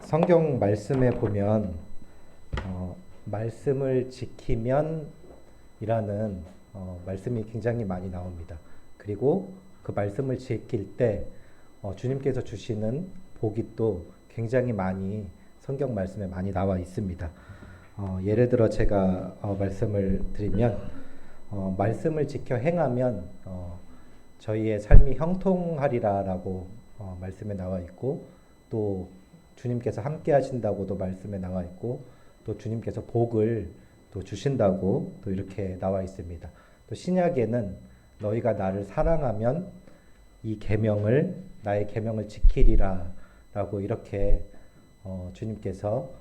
성경 말씀에 보면 말씀을 지키면 이라는 말씀이 굉장히 많이 나옵니다. 그리고 그 말씀을 지킬 때 주님께서 주시는 복이 또 굉장히 많이 성경 말씀에 많이 나와 있습니다. 예를 들어 제가 말씀을 드리면 말씀을 지켜 행하면 저희의 삶이 형통하리라라고 말씀에 나와 있고, 또 주님께서 함께 하신다고도 말씀에 나와 있고, 또 주님께서 복을 또 주신다고 또 이렇게 나와 있습니다. 또 신약에는 너희가 나를 사랑하면 이 계명을 나의 계명을 지키리라라고 이렇게 주님께서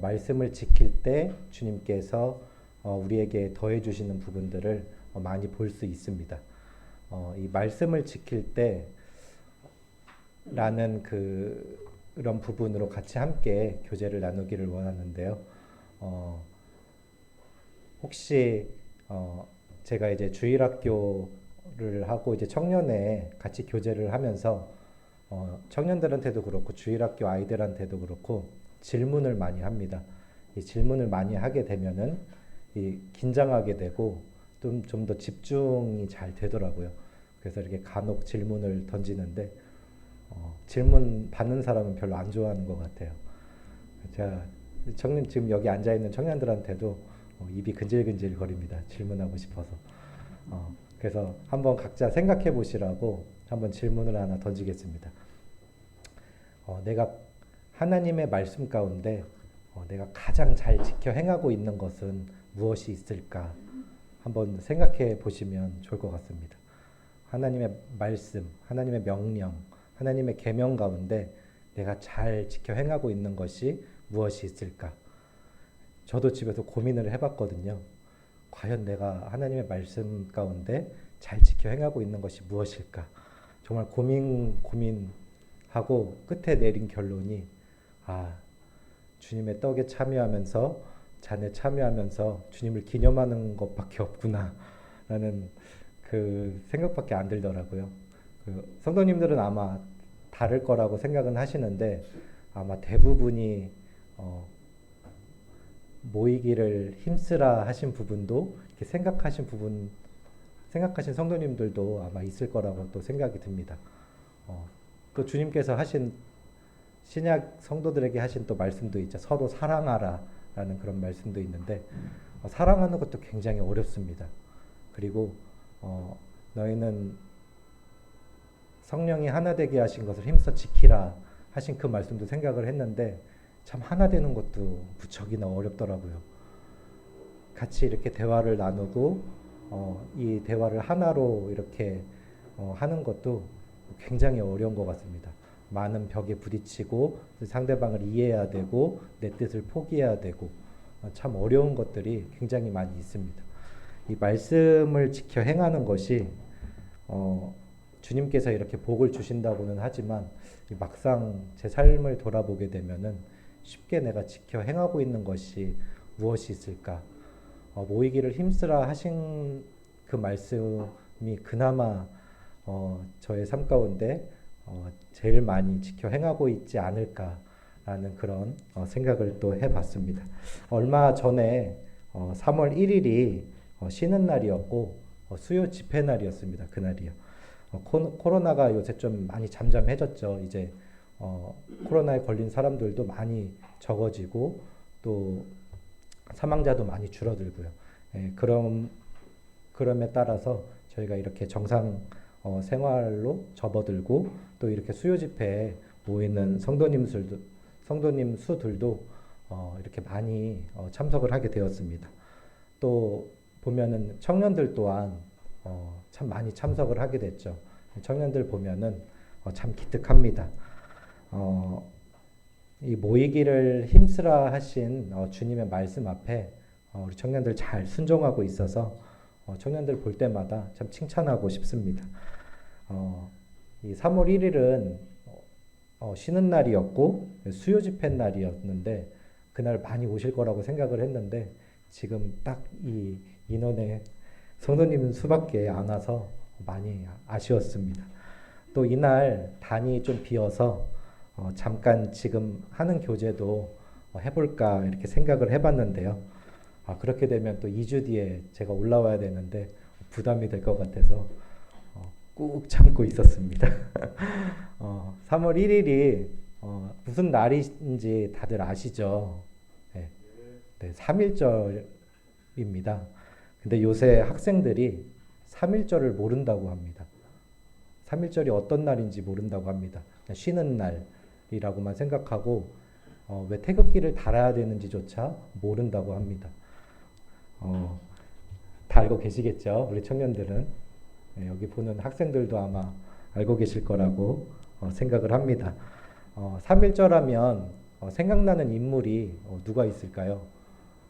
말씀을 지킬 때 주님께서 우리에게 더해 주시는 부분들을 많이 볼 수 있습니다. 이 말씀을 지킬 때라는 그런 부분으로 같이 함께 교제를 나누기를 원하는데요. 혹시 제가 이제 주일학교를 하고 이제 청년회 같이 교제를 하면서 청년들한테도 그렇고 주일학교 아이들한테도 그렇고 질문을 많이 합니다. 이 질문을 많이 하게 되면은 이 긴장하게 되고 좀 더 집중이 잘 되더라고요. 그래서 이렇게 간혹 질문을 던지는데 질문 받는 사람은 별로 안 좋아하는 것 같아요. 제가 청년 지금 여기 앉아 있는 청년들한테도 입이 근질근질 거립니다. 질문하고 싶어서. 그래서 한번 각자 생각해 보시라고 한번 질문을 하나 던지겠습니다. 내가 하나님의 말씀 가운데 내가 가장 잘 지켜 행하고 있는 것은 무엇이 있을까? 한번 생각해 보시면 좋을 것 같습니다. 하나님의 말씀, 하나님의 명령, 하나님의 계명 가운데 내가 잘 지켜 행하고 있는 것이 무엇이 있을까? 저도 집에서 고민을 해봤거든요. 과연 내가 하나님의 말씀 가운데 잘 지켜 행하고 있는 것이 무엇일까? 정말 고민하고 끝에 내린 결론이 주님의 떡에 참여하면서 잔에 참여하면서 주님을 기념하는 것밖에 없구나 라는 그 생각밖에 안 들더라고요. 성도님들은 아마 다를 거라고 생각은 하시는데 아마 대부분이 모이기를 힘쓰라 하신 부분도 이렇게 생각하신 성도님들도 아마 있을 거라고 또 생각이 듭니다. 또 주님께서 하신 신약 성도들에게 하신 또 말씀도 있죠. 서로 사랑하라라는 그런 말씀도 있는데 사랑하는 것도 굉장히 어렵습니다. 그리고 너희는 성령이 하나 되게 하신 것을 힘써 지키라 하신 그 말씀도 생각을 했는데 참 하나 되는 것도 무척이나 어렵더라고요. 같이 이렇게 대화를 나누고 이 대화를 하나로 이렇게 하는 것도 굉장히 어려운 것 같습니다. 많은 벽에 부딪히고 상대방을 이해해야 되고 내 뜻을 포기해야 되고 참 어려운 것들이 굉장히 많이 있습니다. 이 말씀을 지켜 행하는 것이 주님께서 이렇게 복을 주신다고는 하지만 막상 제 삶을 돌아보게 되면은 쉽게 내가 지켜 행하고 있는 것이 무엇이 있을까? 모이기를 힘쓰라 하신 그 말씀이 그나마 저의 삶 가운데 제일 많이 지켜 행하고 있지 않을까라는 그런 생각을 또 해봤습니다. 얼마 전에 3월 1일이 쉬는 날이었고 수요 집회 날이었습니다. 그날이요. 코로나가 요새 좀 많이 잠잠해졌죠. 이제 코로나에 걸린 사람들도 많이 적어지고 또 사망자도 많이 줄어들고요. 그럼에 따라서 저희가 이렇게 정상 생활로 접어들고 또 이렇게 수요 집회에 모이는 성도님 수들도 이렇게 많이 참석을 하게 되었습니다. 또 보면은 청년들 또한 참 많이 참석을 하게 됐죠. 청년들 보면은 참 기특합니다. 이 모이기를 힘쓰라 하신 주님의 말씀 앞에 우리 청년들 잘 순종하고 있어서 청년들 볼 때마다 참 칭찬하고 싶습니다. 이 3월 1일은 쉬는 날이었고 수요 집회 날이었는데 그날 많이 오실 거라고 생각을 했는데 지금 딱 이 인원의 성도님 수밖에 안 와서 많이 아쉬웠습니다. 또 이날 단이 좀 비어서 잠깐 지금 하는 교재도 해볼까 이렇게 생각을 해봤는데요. 그렇게 되면 또 2주 뒤에 제가 올라와야 되는데 부담이 될 것 같아서 꾹 참고 있었습니다. 3월 1일이 무슨 날인지 다들 아시죠? 네, 네, 3.1절입니다. 근데 요새 학생들이 3.1절을 모른다고 합니다. 3.1절이 어떤 날인지 모른다고 합니다. 그냥 쉬는 날이라고만 생각하고 왜 태극기를 달아야 되는지조차 모른다고 합니다. 다 알고 계시겠죠? 우리 청년들은. 네, 여기 보는 학생들도 아마 알고 계실 거라고 생각을 합니다. 3.1절 하면 생각나는 인물이 누가 있을까요?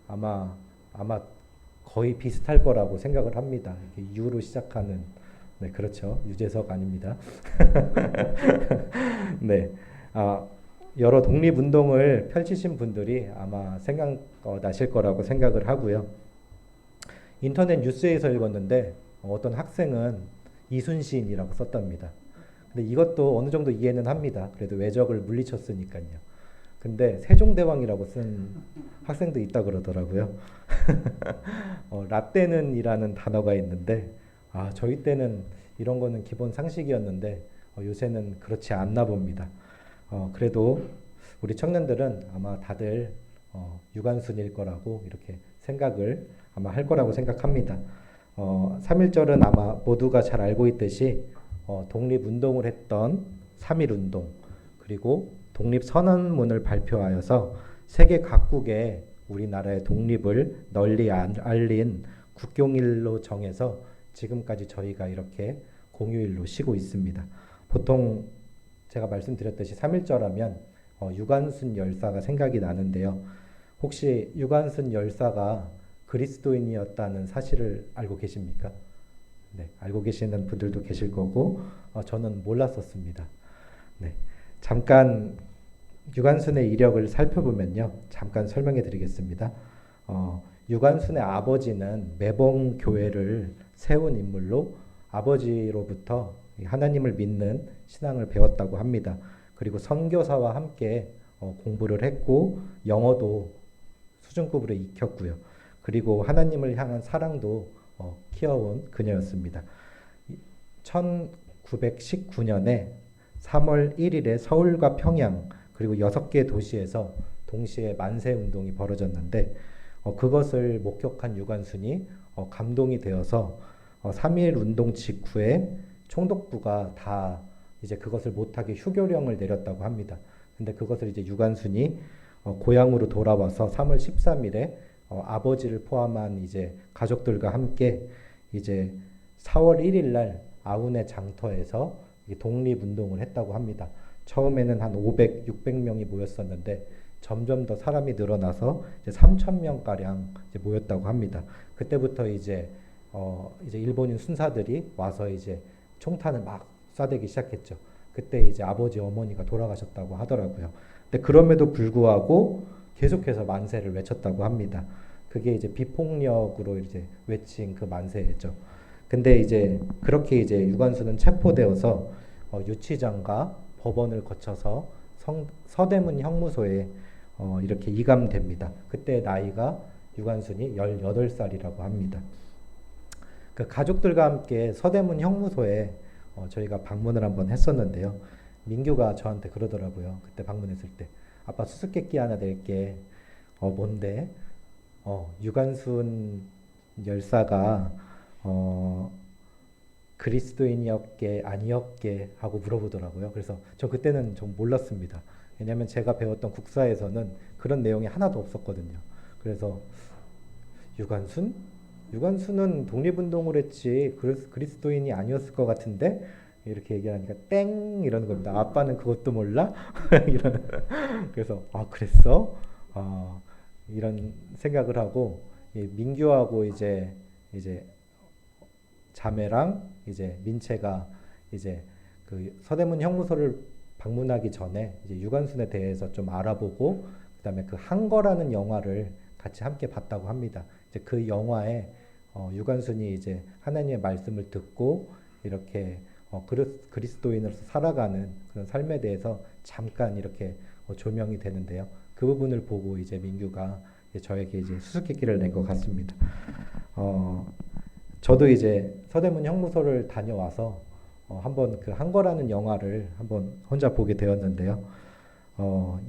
아마 거의 비슷할 거라고 생각을 합니다. 이렇게 유로 시작하는, 네, 그렇죠. 유재석 아닙니다. 네, 여러 독립운동을 펼치신 분들이 아마 생각나실 거라고 생각을 하고요. 인터넷 뉴스에서 읽었는데 어떤 학생은 이순신이라고 썼답니다. 근데 이것도 어느 정도 이해는 합니다. 그래도 외적을 물리쳤으니까요. 근데 세종대왕이라고 쓴 학생도 있다 그러더라고요. 라떼는이라는 단어가 있는데 저희 때는 이런 거는 기본 상식이었는데 요새는 그렇지 않나 봅니다. 그래도 우리 청년들은 아마 다들 유관순일 거라고 이렇게 생각을 아마 할 거라고 생각합니다. 3.1절은 아마 모두가 잘 알고 있듯이 독립운동을 했던 3.1운동 그리고 독립선언문을 발표하여서 세계 각국에 우리나라의 독립을 널리 알린 국경일로 정해서 지금까지 저희가 이렇게 공휴일로 쉬고 있습니다. 보통 제가 말씀드렸듯이 3.1절 하면 유관순 열사가 생각이 나는데요. 혹시 유관순 열사가 그리스도인이었다는 사실을 알고 계십니까? 네, 알고 계시는 분들도 계실 거고 저는 몰랐었습니다. 네, 잠깐 유관순의 이력을 살펴보면요. 잠깐 설명해 드리겠습니다. 유관순의 아버지는 매봉 교회를 세운 인물로 아버지로부터 하나님을 믿는 신앙을 배웠다고 합니다. 그리고 선교사와 함께 공부를 했고 영어도 수준급으로 익혔고요. 그리고 하나님을 향한 사랑도 키워온 그녀였습니다. 1919년에 3월 1일에 서울과 평양 그리고 6개 도시에서 동시에 만세운동이 벌어졌는데 그것을 목격한 유관순이 감동이 되어서 3.1 운동 직후에 총독부가 다 이제 그것을 못하게 휴교령을 내렸다고 합니다. 근데 그것을 이제 유관순이 고향으로 돌아와서 3월 13일에 아버지를 포함한 이제 가족들과 함께 이제 4월 1일 날 아운의 장터에서 독립운동을 했다고 합니다. 처음에는 한 500, 600명이 모였었는데 점점 더 사람이 늘어나서 이제 3,000명 가량 모였다고 합니다. 그때부터 이제 일본인 순사들이 와서 이제 총탄을 막 쏴대기 시작했죠. 그때 이제 아버지 어머니가 돌아가셨다고 하더라고요. 근데 그럼에도 불구하고 계속해서 만세를 외쳤다고 합니다. 그게 이제 비폭력으로 이제 외친 그 만세죠. 근데 이제 그렇게 이제 유관순은 체포되어서 유치장과 법원을 거쳐서 서대문 형무소에 이렇게 이감됩니다. 그때 나이가 유관순이 18살이라고 합니다. 그 가족들과 함께 서대문 형무소에 저희가 방문을 한번 했었는데요. 민규가 저한테 그러더라고요. 그때 방문했을 때 아빠 수수께끼 하나 낼게. 뭔데? 유관순 열사가 그리스도인이었게 아니었게 하고 물어보더라고요. 그래서 저 그때는 좀 몰랐습니다. 왜냐하면 제가 배웠던 국사에서는 그런 내용이 하나도 없었거든요. 그래서 유관순? 유관순은 독립운동을 했지 그리스도인이 아니었을 것 같은데 이렇게 얘기하니까 땡 이러는 겁니다. 아빠는 그것도 몰라? 이런 그래서 그랬어? 이런 생각을 하고 민규하고 이제 자매랑 이제 민채가 이제 그 서대문 형무소를 방문하기 전에 이제 유관순에 대해서 좀 알아보고 그다음에 그 한거라는 영화를 같이 함께 봤다고 합니다. 이제 그 영화에 유관순이 이제 하나님의 말씀을 듣고 이렇게 그리스도인으로서 살아가는 그런 삶에 대해서 잠깐 이렇게 조명이 되는데요. 그 부분을 보고 이제 민규가 저에게 이제 수수께끼를 낸 것 같습니다. 저도 이제 서대문 형무소를 다녀와서 한번 그 한거라는 영화를 한번 혼자 보게 되었는데요.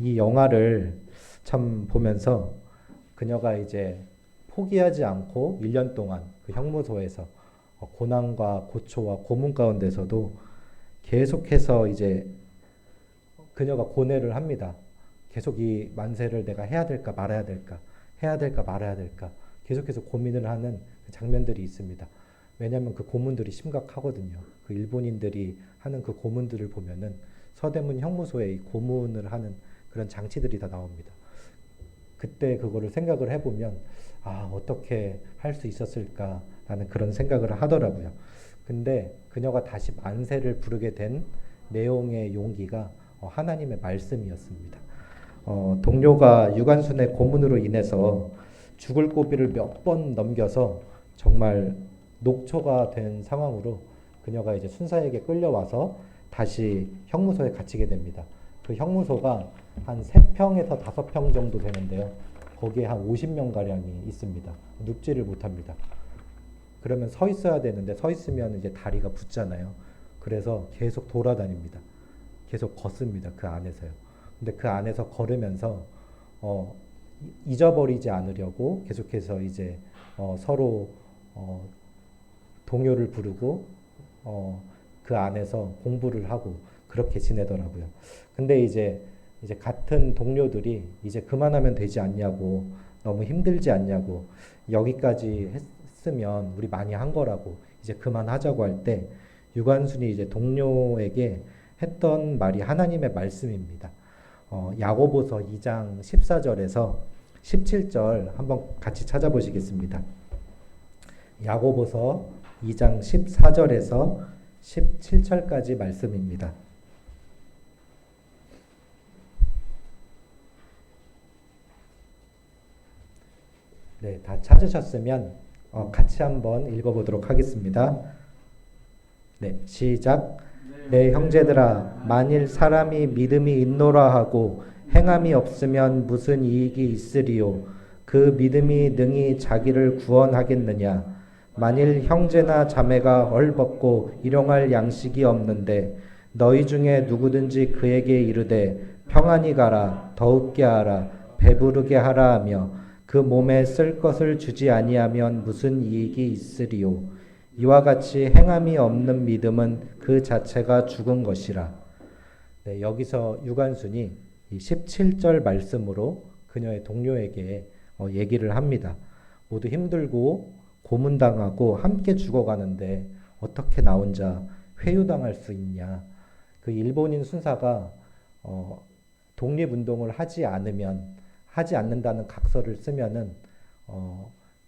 이 영화를 참 보면서 그녀가 이제 포기하지 않고 1년 동안 그 형무소에서 고난과 고초와 고문 가운데서도 계속해서 이제 그녀가 고뇌를 합니다. 계속 이 만세를 내가 해야 될까 말아야 될까, 해야 될까 말아야 될까, 계속해서 고민을 하는 그 장면들이 있습니다. 왜냐하면 그 고문들이 심각하거든요. 그 일본인들이 하는 그 고문들을 보면은 서대문 형무소에 이 고문을 하는 그런 장치들이 다 나옵니다. 그때 그거를 생각을 해보면 어떻게 할 수 있었을까라는 그런 생각을 하더라고요. 근데 그녀가 다시 만세를 부르게 된 내용의 용기가 하나님의 말씀이었습니다. 동료가 유관순의 고문으로 인해서 죽을 고비를 몇 번 넘겨서 정말 녹초가 된 상황으로 그녀가 이제 순사에게 끌려와서 다시 형무소에 갇히게 됩니다. 그 형무소가 한 3평에서 5평 정도 되는데요. 거기에 한 50명 가량이 있습니다. 눕지를 못합니다. 그러면 서 있어야 되는데 서 있으면 이제 다리가 붙잖아요. 그래서 계속 돌아다닙니다. 계속 걷습니다. 그 안에서요. 근데 그 안에서 걸으면서 잊어버리지 않으려고 계속해서 이제 서로 동요를 부르고 그 안에서 공부를 하고 그렇게 지내더라고요. 근데 이제 같은 동료들이 이제 그만하면 되지 않냐고, 너무 힘들지 않냐고, 여기까지 했으면 우리 많이 한 거라고 이제 그만하자고 할 때 유관순이 이제 동료에게 했던 말이 하나님의 말씀입니다. 야고보서 2장 14절에서 17절 한번 같이 찾아보시겠습니다. 야고보서 2장 14절에서 17절까지 말씀입니다. 네, 다 찾으셨으면 같이 한번 읽어보도록 하겠습니다. 네, 시작. 내 형제들아, 만일 사람이 믿음이 있노라 하고 행함이 없으면 무슨 이익이 있으리요? 그 믿음이 능히 자기를 구원하겠느냐? 만일 형제나 자매가 헐벗고 일용할 양식이 없는데 너희 중에 누구든지 그에게 이르되 평안히 가라, 더욱게 하라, 배부르게 하라 하며 그 몸에 쓸 것을 주지 아니하면 무슨 이익이 있으리요? 이와 같이 행함이 없는 믿음은 그 자체가 죽은 것이라. 네, 여기서 유관순이 이 17절 말씀으로 그녀의 동료에게 얘기를 합니다. 모두 힘들고 고문당하고 함께 죽어가는데 어떻게 나 혼자 회유당할 수 있냐. 그 일본인 순사가 독립운동을 하지 않는다는 각서를 쓰면은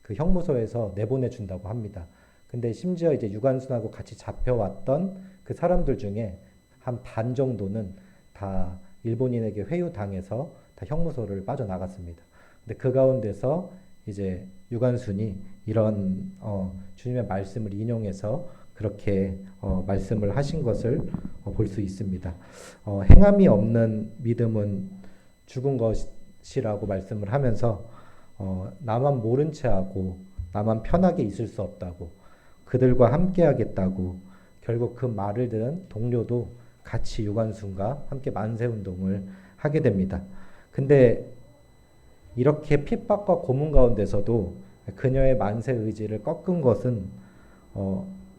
그 형무소에서 내보내 준다고 합니다. 근데 심지어 이제 유관순하고 같이 잡혀왔던 그 사람들 중에 한 반 정도는 다 일본인에게 회유당해서 다 형무소를 빠져나갔습니다. 근데 그 가운데서 이제 유관순이 이런 주님의 말씀을 인용해서 그렇게 말씀을 하신 것을 볼 수 있습니다. 행함이 없는 믿음은 죽은 것이라고 말씀을 하면서 나만 모른 채 하고 나만 편하게 있을 수 없다고, 그들과 함께 하겠다고, 결국 그 말을 들은 동료도 같이 유관순과 함께 만세운동을 하게 됩니다. 근데 이렇게 핍박과 고문 가운데서도 그녀의 만세 의지를 꺾은 것은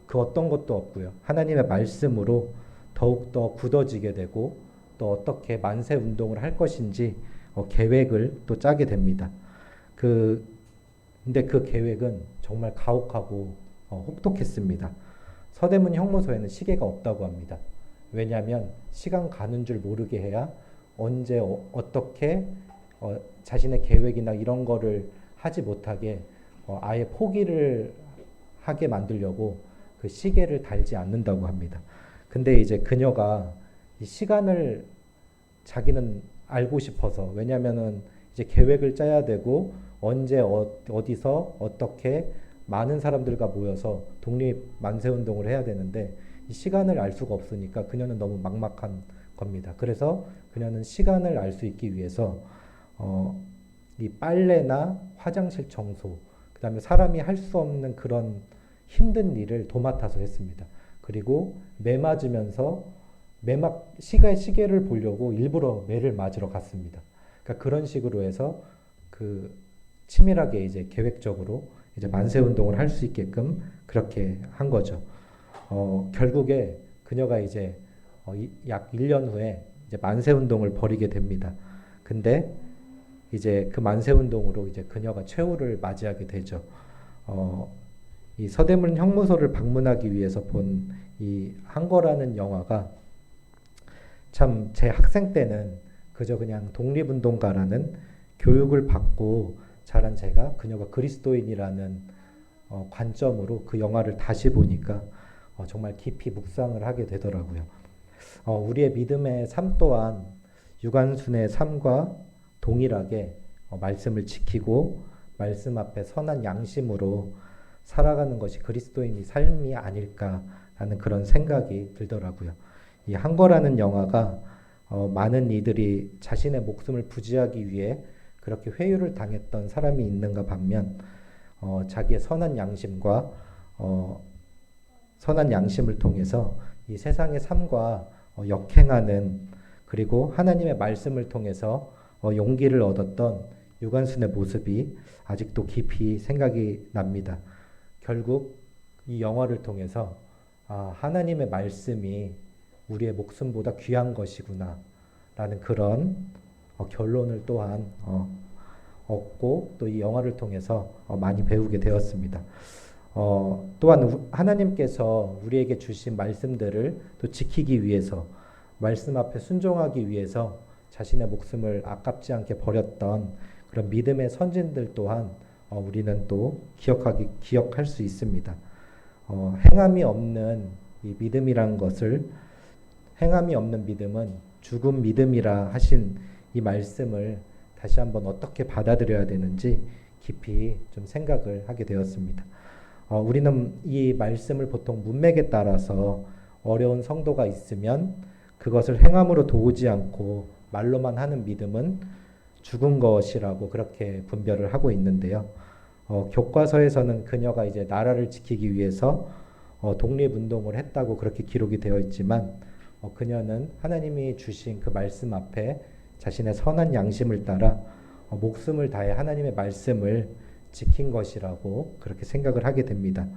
그 어떤 것도 없고요. 하나님의 말씀으로 더욱더 굳어지게 되고 또 어떻게 만세 운동을 할 것인지 계획을 또 짜게 됩니다. 근데 그 계획은 정말 가혹하고 혹독했습니다. 서대문 형무소에는 시계가 없다고 합니다. 왜냐하면 시간 가는 줄 모르게 해야 언제 어떻게 자신의 계획이나 이런 거를 하지 못하게 아예 포기를 하게 만들려고 그 시계를 달지 않는다고 합니다. 근데 이제 그녀가 이 시간을 자기는 알고 싶어서, 왜냐면은 이제 계획을 짜야 되고 언제 어디서 어떻게 많은 사람들과 모여서 독립 만세 운동을 해야 되는데 이 시간을 알 수가 없으니까 그녀는 너무 막막한 겁니다. 그래서 그녀는 시간을 알 수 있기 위해서 이 빨래나 화장실 청소, 그 다음에 사람이 할 수 없는 그런 힘든 일을 도맡아서 했습니다. 그리고 매 맞으면서 시계를 보려고 일부러 매를 맞으러 갔습니다. 그러니까 그런 식으로 해서 그 치밀하게 이제 계획적으로 이제 만세 운동을 할 수 있게끔 그렇게 한 거죠. 결국에 그녀가 이제 약 1년 후에 이제 만세 운동을 벌이게 됩니다. 근데 이제 그 만세 운동으로 이제 그녀가 최후를 맞이하게 되죠. 이 서대문 형무소를 방문하기 위해서 본 이 한거라는 영화가 참 제 학생 때는 그저 그냥 독립운동가라는 교육을 받고 자란 제가 그녀가 그리스도인이라는 관점으로 그 영화를 다시 보니까 정말 깊이 묵상을 하게 되더라고요. 우리의 믿음의 삶 또한 유관순의 삶과 동일하게 말씀을 지키고 말씀 앞에 선한 양심으로 살아가는 것이 그리스도인의 삶이 아닐까라는 그런 생각이 들더라고요. 이 한거라는 영화가 많은 이들이 자신의 목숨을 부지하기 위해 그렇게 회유를 당했던 사람이 있는가 반면 자기의 선한 양심과 선한 양심을 통해서 이 세상의 삶과 역행하는 그리고 하나님의 말씀을 통해서 용기를 얻었던 유관순의 모습이 아직도 깊이 생각이 납니다. 결국 이 영화를 통해서 하나님의 말씀이 우리의 목숨보다 귀한 것이구나 라는 그런 결론을 또한 얻고 또 이 영화를 통해서 많이 배우게 되었습니다. 또한 하나님께서 우리에게 주신 말씀들을 또 지키기 위해서 말씀 앞에 순종하기 위해서 자신의 목숨을 아깝지 않게 버렸던 그런 믿음의 선진들 또한 우리는 또 기억할 수 있습니다. 행함이 없는 이 믿음이란 것을 행함이 없는 믿음은 죽은 믿음이라 하신 이 말씀을 다시 한번 어떻게 받아들여야 되는지 깊이 좀 생각을 하게 되었습니다. 우리는 이 말씀을 보통 문맥에 따라서 어려운 성도가 있으면 그것을 행함으로 도우지 않고 말로만 하는 믿음은 죽은 것이라고 그렇게 분별을 하고 있는데요. 교과서에서는 그녀가 이제 나라를 지키기 위해서 독립운동을 했다고 그렇게 기록이 되어 있지만 그녀는 하나님이 주신 그 말씀 앞에 자신의 선한 양심을 따라 목숨을 다해 하나님의 말씀을 지킨 것이라고 그렇게 생각을 하게 됩니다.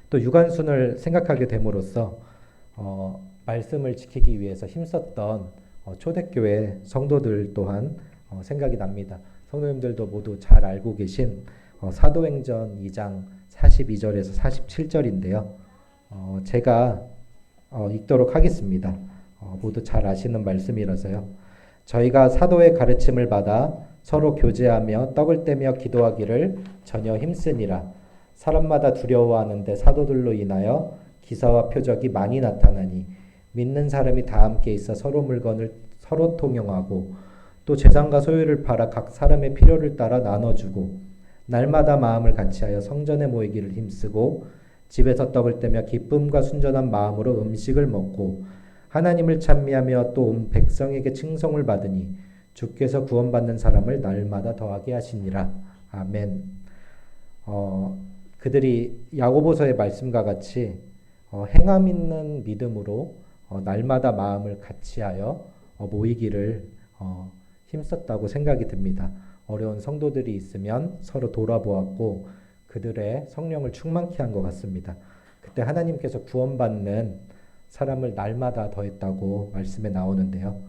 또 유관순을 생각하게 됨으로써 말씀을 지키기 위해서 힘썼던 초대교회 성도들 또한 생각이 납니다. 성도님들도 모두 잘 알고 계신 사도행전 2장 42절에서 47절인데요. 제가 읽도록 하겠습니다. 모두 잘 아시는 말씀이라서요. 저희가 사도의 가르침을 받아 서로 교제하며 떡을 떼며 기도하기를 전혀 힘쓰니라. 사람마다 두려워하는데 사도들로 인하여 기사와 표적이 많이 나타나니 믿는 사람이 다 함께 있어 서로 물건을 서로 통용하고 또 재산과 소유를 팔아 각 사람의 필요를 따라 나눠주고 날마다 마음을 같이하여 성전에 모이기를 힘쓰고 집에서 떡을 떼며 기쁨과 순전한 마음으로 음식을 먹고 하나님을 찬미하며 또 온 백성에게 칭송을 받으니 주께서 구원받는 사람을 날마다 더하게 하시니라. 아멘. 그들이 야고보서의 말씀과 같이 행함 있는 믿음으로 날마다 마음을 같이하여 모이기를 힘썼다고 생각이 듭니다. 어려운 성도들이 있으면 서로 돌아보았고 그들의 성령을 충만케 한 것 같습니다. 그때 하나님께서 구원받는 사람을 날마다 더했다고 말씀에 나오는데요.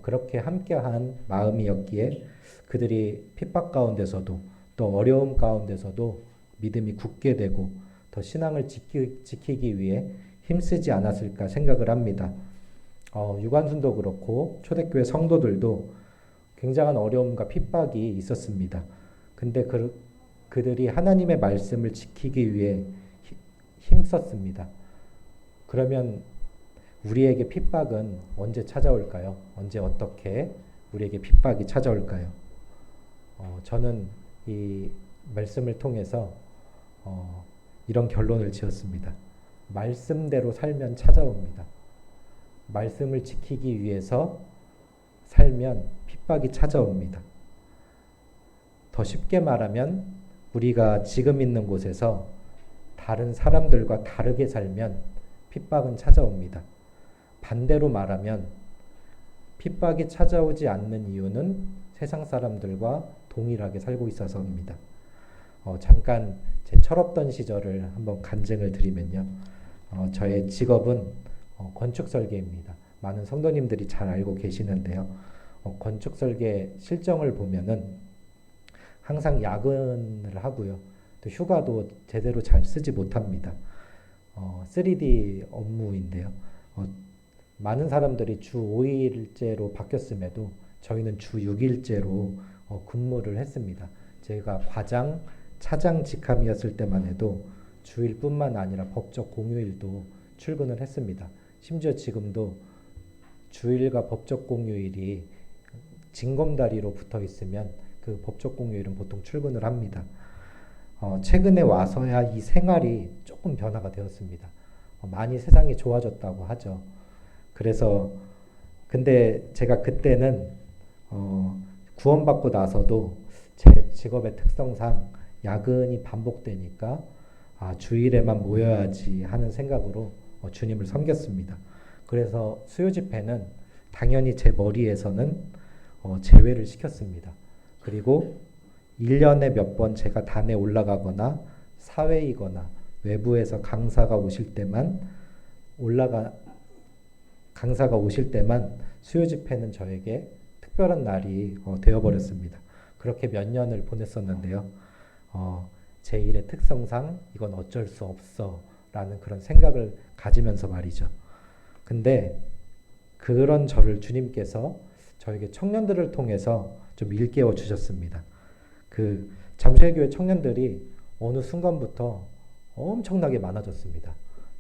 그렇게 함께한 마음이었기에 그들이 핍박 가운데서도 또 어려움 가운데서도 믿음이 굳게 되고 더 신앙을 지키기 위해 힘쓰지 않았을까 생각을 합니다. 유관순도 그렇고 초대교회 성도들도 굉장한 어려움과 핍박이 있었습니다. 근데 그들이 하나님의 말씀을 지키기 위해 힘썼습니다. 그러면 우리에게 핍박은 언제 찾아올까요? 언제 어떻게 우리에게 핍박이 찾아올까요? 저는 이 말씀을 통해서 이런 결론을 지었습니다. 말씀대로 살면 찾아옵니다. 말씀을 지키기 위해서 살면 핍박이 찾아옵니다. 더 쉽게 말하면 우리가 지금 있는 곳에서 다른 사람들과 다르게 살면 핍박은 찾아옵니다. 반대로 말하면 핍박이 찾아오지 않는 이유는 세상 사람들과 동일하게 살고 있어서입니다. 잠깐 제 철없던 시절을 한번 간증을 드리면요. 저의 직업은 건축 설계입니다. 많은 성도님들이 잘 알고 계시는데요. 건축 설계 실정을 보면은 항상 야근을 하고요. 또 휴가도 제대로 잘 쓰지 못합니다. 3D 업무인데요. 많은 사람들이 주 5일제로 바뀌었음에도 저희는 주 6일제로 근무를 했습니다. 제가 과장, 차장 직함이었을 때만 해도 주일뿐만 아니라 법적 공휴일도 출근을 했습니다. 심지어 지금도 주일과 법적 공휴일이 징검다리로 붙어 있으면 그 법적 공휴일은 보통 출근을 합니다. 최근에 와서야 이 생활이 조금 변화가 되었습니다. 많이 세상이 좋아졌다고 하죠. 그래서 근데 제가 그때는 구원받고 나서도 제 직업의 특성상 야근이 반복되니까 주일에만 모여야지 하는 생각으로 주님을 섬겼습니다. 그래서 수요 집회는 당연히 제 머리에서는 제외를 시켰습니다. 그리고 1년에 몇 번 제가 단에 올라가거나 사회이거나 외부에서 강사가 오실 때만 수요 집회는 저에게 특별한 날이 되어버렸습니다. 그렇게 몇 년을 보냈었는데요. 제 일의 특성상 이건 어쩔 수 없어 라는 그런 생각을 가지면서 말이죠. 근데 그런 저를 주님께서 저에게 청년들을 통해서 좀 일깨워 주셨습니다. 그 잠실교회 청년들이 어느 순간부터 엄청나게 많아졌습니다.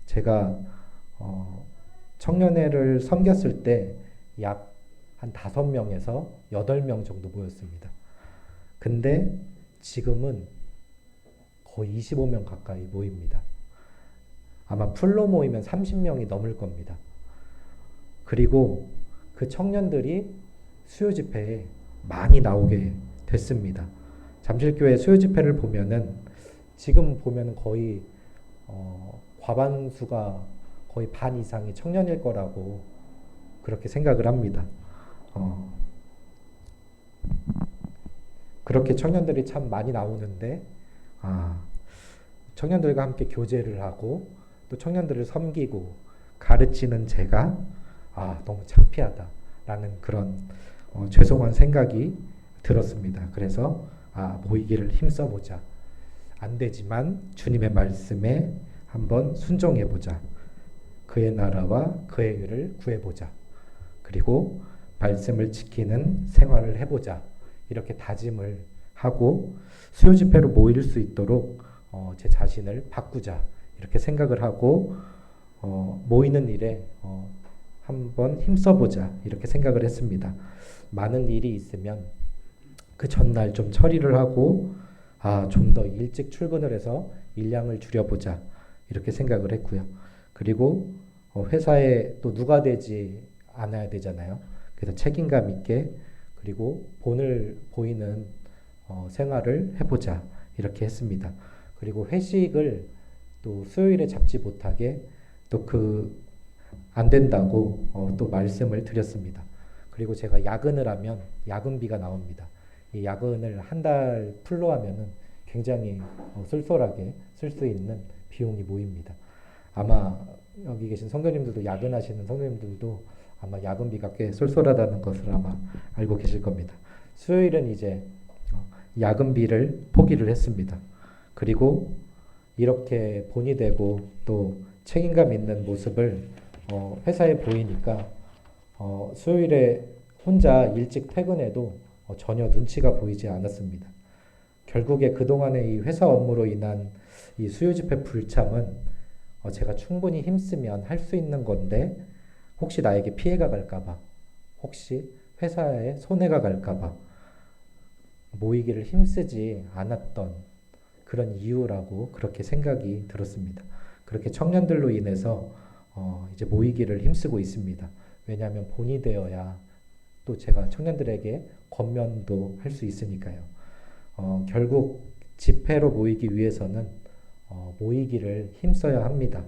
제가 청년회를 섬겼을 때 약 한 5명에서 8명 정도 모였습니다. 근데 지금은 거의 25명 가까이 모입니다. 아마 풀로 모이면 30명이 넘을 겁니다. 그리고 그 청년들이 수요 집회에 많이 나오게 됐습니다. 잠실교회 수요 집회를 보면은 지금 보면은 거의 과반수가 거의 반 이상이 청년일 거라고 그렇게 생각을 합니다. 그렇게 청년들이 참 많이 나오는데 청년들과 함께 교제를 하고 또 청년들을 섬기고 가르치는 제가 너무 창피하다라는 그런 죄송한 생각이 들었습니다. 그래서 모이기를 힘써보자. 안 되지만 주님의 말씀에 한번 순종해보자. 그의 나라와 그의 의를 구해보자. 그리고 말씀을 지키는 생활을 해보자. 이렇게 다짐을 하고 수요 집회로 모일 수 있도록 제 자신을 바꾸자. 이렇게 생각을 하고 모이는 일에 한번 힘써보자. 이렇게 생각을 했습니다. 많은 일이 있으면 그 전날 좀 처리를 하고 좀 더 일찍 출근을 해서 일량을 줄여보자. 이렇게 생각을 했고요. 그리고 회사에 또 누가 되지 않아야 되잖아요. 그래서 책임감 있게 그리고 본을 보이는 생활을 해보자. 이렇게 했습니다. 그리고 회식을 또 수요일에 잡지 못하게 또 안 된다고 또 말씀을 드렸습니다. 그리고 제가 야근을 하면 야근비가 나옵니다. 이 야근을 한 달 풀로 하면은 굉장히 쏠쏠하게 쓸 수 있는 비용이 모입니다. 아마 여기 계신 성도님들도 야근하시는 성도님들도 아마 야근비가 꽤 쏠쏠하다는 것을 아마 알고 계실 겁니다. 수요일은 이제 야근비를 포기를 했습니다. 그리고 이렇게 본이 되고 또 책임감 있는 모습을 회사에 보이니까 수요일에 혼자 일찍 퇴근해도 전혀 눈치가 보이지 않았습니다. 결국에 그동안의 이 회사 업무로 인한 이 수요 집회 불참은 제가 충분히 힘쓰면 할 수 있는 건데 혹시 나에게 피해가 갈까봐, 혹시 회사에 손해가 갈까봐 모이기를 힘쓰지 않았던 그런 이유라고 그렇게 생각이 들었습니다. 그렇게 청년들로 인해서 이제 모이기를 힘쓰고 있습니다. 왜냐하면 본이 되어야 또 제가 청년들에게 권면도 할 수 있으니까요. 결국 집회로 모이기 위해서는 모이기를 힘써야 합니다.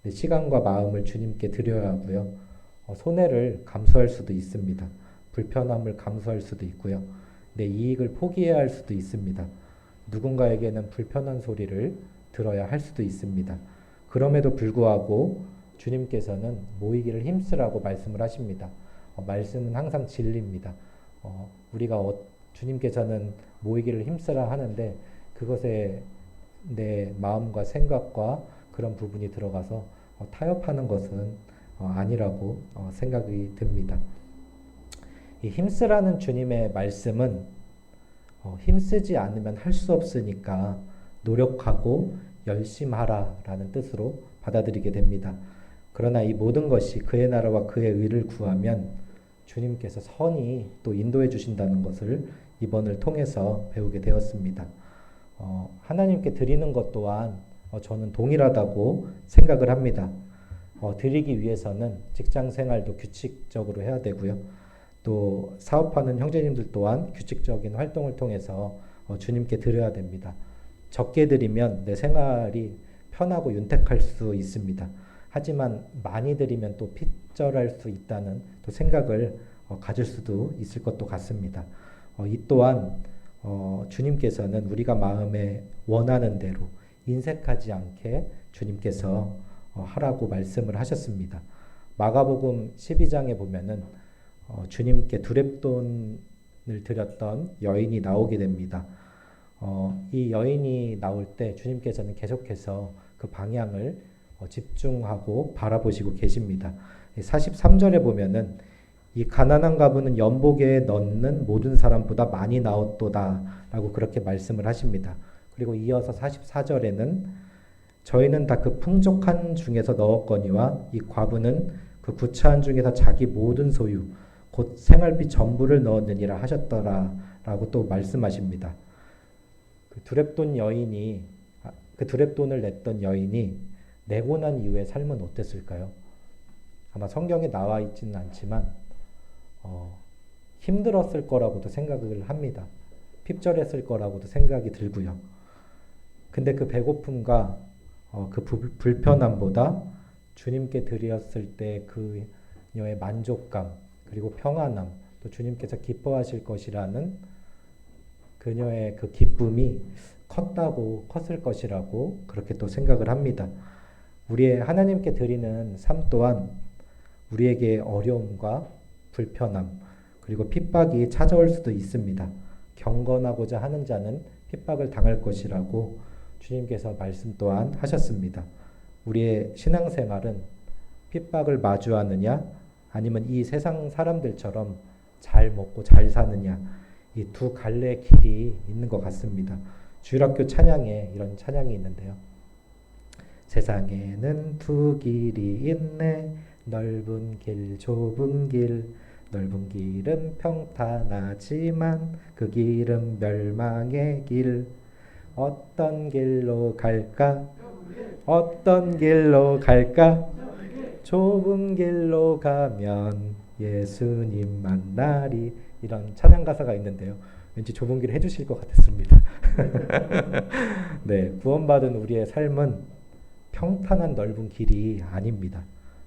시간과 마음을 주님께 드려야 하고요. 손해를 감수할 수도 있습니다. 불편함을 감수할 수도 있고요. 내 이익을 포기해야 할 수도 있습니다. 누군가에게는 불편한 소리를 들어야 할 수도 있습니다. 그럼에도 불구하고 주님께서는 모이기를 힘쓰라고 말씀을 하십니다. 말씀은 항상 진리입니다. 우리가 주님께서는 모이기를 힘쓰라 하는데 그것에 내 마음과 생각과 그런 부분이 들어가서 타협하는 것은 아니라고 생각이 듭니다. 이 힘쓰라는 주님의 말씀은 힘쓰지 않으면 할 수 없으니까 노력하고 열심하라라는 뜻으로 받아들이게 됩니다. 그러나 이 모든 것이 그의 나라와 그의 의를 구하면 주님께서 선히 또 인도해 주신다는 것을 이번을 통해서 배우게 되었습니다. 하나님께 드리는 것 또한 저는 동일하다고 생각을 합니다. 드리기 위해서는 직장 생활도 규칙적으로 해야 되고요. 또 사업하는 형제님들 또한 규칙적인 활동을 통해서 주님께 드려야 됩니다. 적게 드리면 내 생활이 편하고 윤택할 수 있습니다. 하지만 많이 드리면 또 핏절할 수 있다는 또 생각을 가질 수도 있을 것도 같습니다. 이 또한 주님께서는 우리가 마음에 원하는 대로 인색하지 않게 주님께서 하라고 말씀을 하셨습니다. 마가복음 12장에 보면은 주님께 두렙돈을 드렸던 여인이 나오게 됩니다. 이 여인이 나올 때 주님께서는 계속해서 그 방향을 집중하고 바라보시고 계십니다. 43절에 보면은 이 가난한 가부는 연복에 넣는 모든 사람보다 많이 나왔도다 라고 그렇게 말씀을 하십니다. 그리고 이어서 44절에는 저희는 다 그 풍족한 중에서 넣었거니와 이 과부는 그 구차한 중에서 자기 모든 소유 곧 생활비 전부를 넣었느니라 하셨더라 라고 또 말씀하십니다. 그 두렙돈을 냈던 여인이 내고 난 이후의 삶은 어땠을까요? 아마 성경에 나와 있지는 않지만 힘들었을 거라고도 생각을 합니다. 핍절했을 거라고도 생각이 들고요. 근데 그 배고픔과 그 불편함보다 주님께 드렸을 때 그녀의 만족감 그리고 평안함 또 주님께서 기뻐하실 것이라는 그녀의 그 기쁨이 컸을 것이라고 그렇게 또 생각을 합니다. 우리의 하나님께 드리는 삶 또한 우리에게 어려움과 불편함 그리고 핍박이 찾아올 수도 있습니다. 경건하고자 하는 자는 핍박을 당할 것이라고 주님께서 말씀 또한 하셨습니다. 우리의 신앙생활은 핍박을 마주하느냐 아니면 이 세상 사람들처럼 잘 먹고 잘 사느냐 이 두 갈래의 길이 있는 것 같습니다. 주일학교 찬양에 이런 찬양이 있는데요. 세상에는 두 길이 있네 넓은 길 좁은 길 넓은 길은 평탄하지만 그 길은 멸망의 길 어떤 길로 갈까 어떤 길로 갈까 좁은 길로 가면 예수님 만나리 이런 찬양 가사가 있는데요. 왠지 좁은 길 해주실 것 같았습니다. 네, 구원받은 우리의 삶은 평탄한 넓은 길이 아닙니다.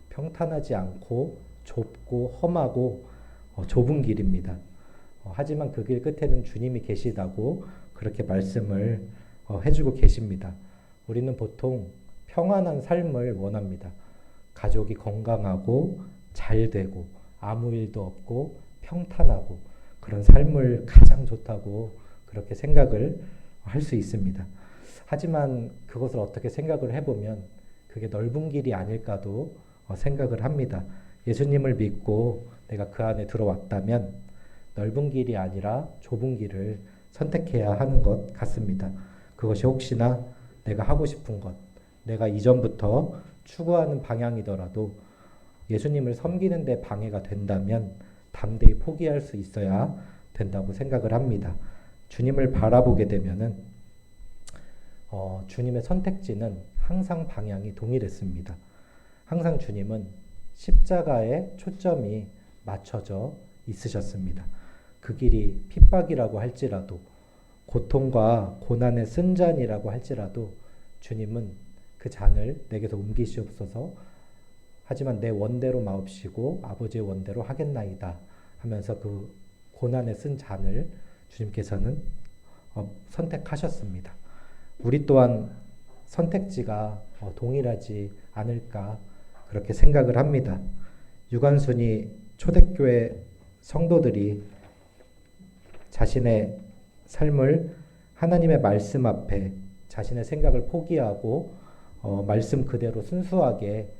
평탄하지 않고 좁고 험하고 좁은 길입니다. 하지만 그 길 끝에는 주님이 계시다고 그렇게 말씀을 해주고 계십니다. 우리는 보통 평안한 삶을 원합니다. 가족이 건강하고 잘 되고 아무 일도 없고 평탄하고 그런 삶을 가장 좋다고 그렇게 생각을 할 수 있습니다. 하지만 그것을 어떻게 생각을 해보면 그게 넓은 길이 아닐까도 생각을 합니다. 예수님을 믿고 내가 그 안에 들어왔다면 넓은 길이 아니라 좁은 길을 선택해야 하는 것 같습니다. 그것이 혹시나 내가 하고 싶은 것, 내가 이전부터 추구하는 방향이더라도 예수님을 섬기는 데 방해가 된다면 담대히 포기할 수 있어야 된다고 생각을 합니다. 주님을 바라보게 되면은 주님의 선택지는 항상 방향이 동일했습니다. 항상 주님은 십자가에 초점이 맞춰져 있으셨습니다. 그 길이 핍박이라고 할지라도 고통과 고난의 쓴 잔이라고 할지라도 주님은 그 잔을 내게서 옮기시옵소서, 하지만 내 원대로 마옵시고 아버지의 원대로 하겠나이다 하면서 그 고난의 쓴 잔을 주님께서는 선택하셨습니다. 우리 또한 선택지가 동일하지 않을까 그렇게 생각을 합니다. 유관순이 초대교회 성도들이 자신의 삶을 하나님의 말씀 앞에 자신의 생각을 포기하고 말씀 그대로 순수하게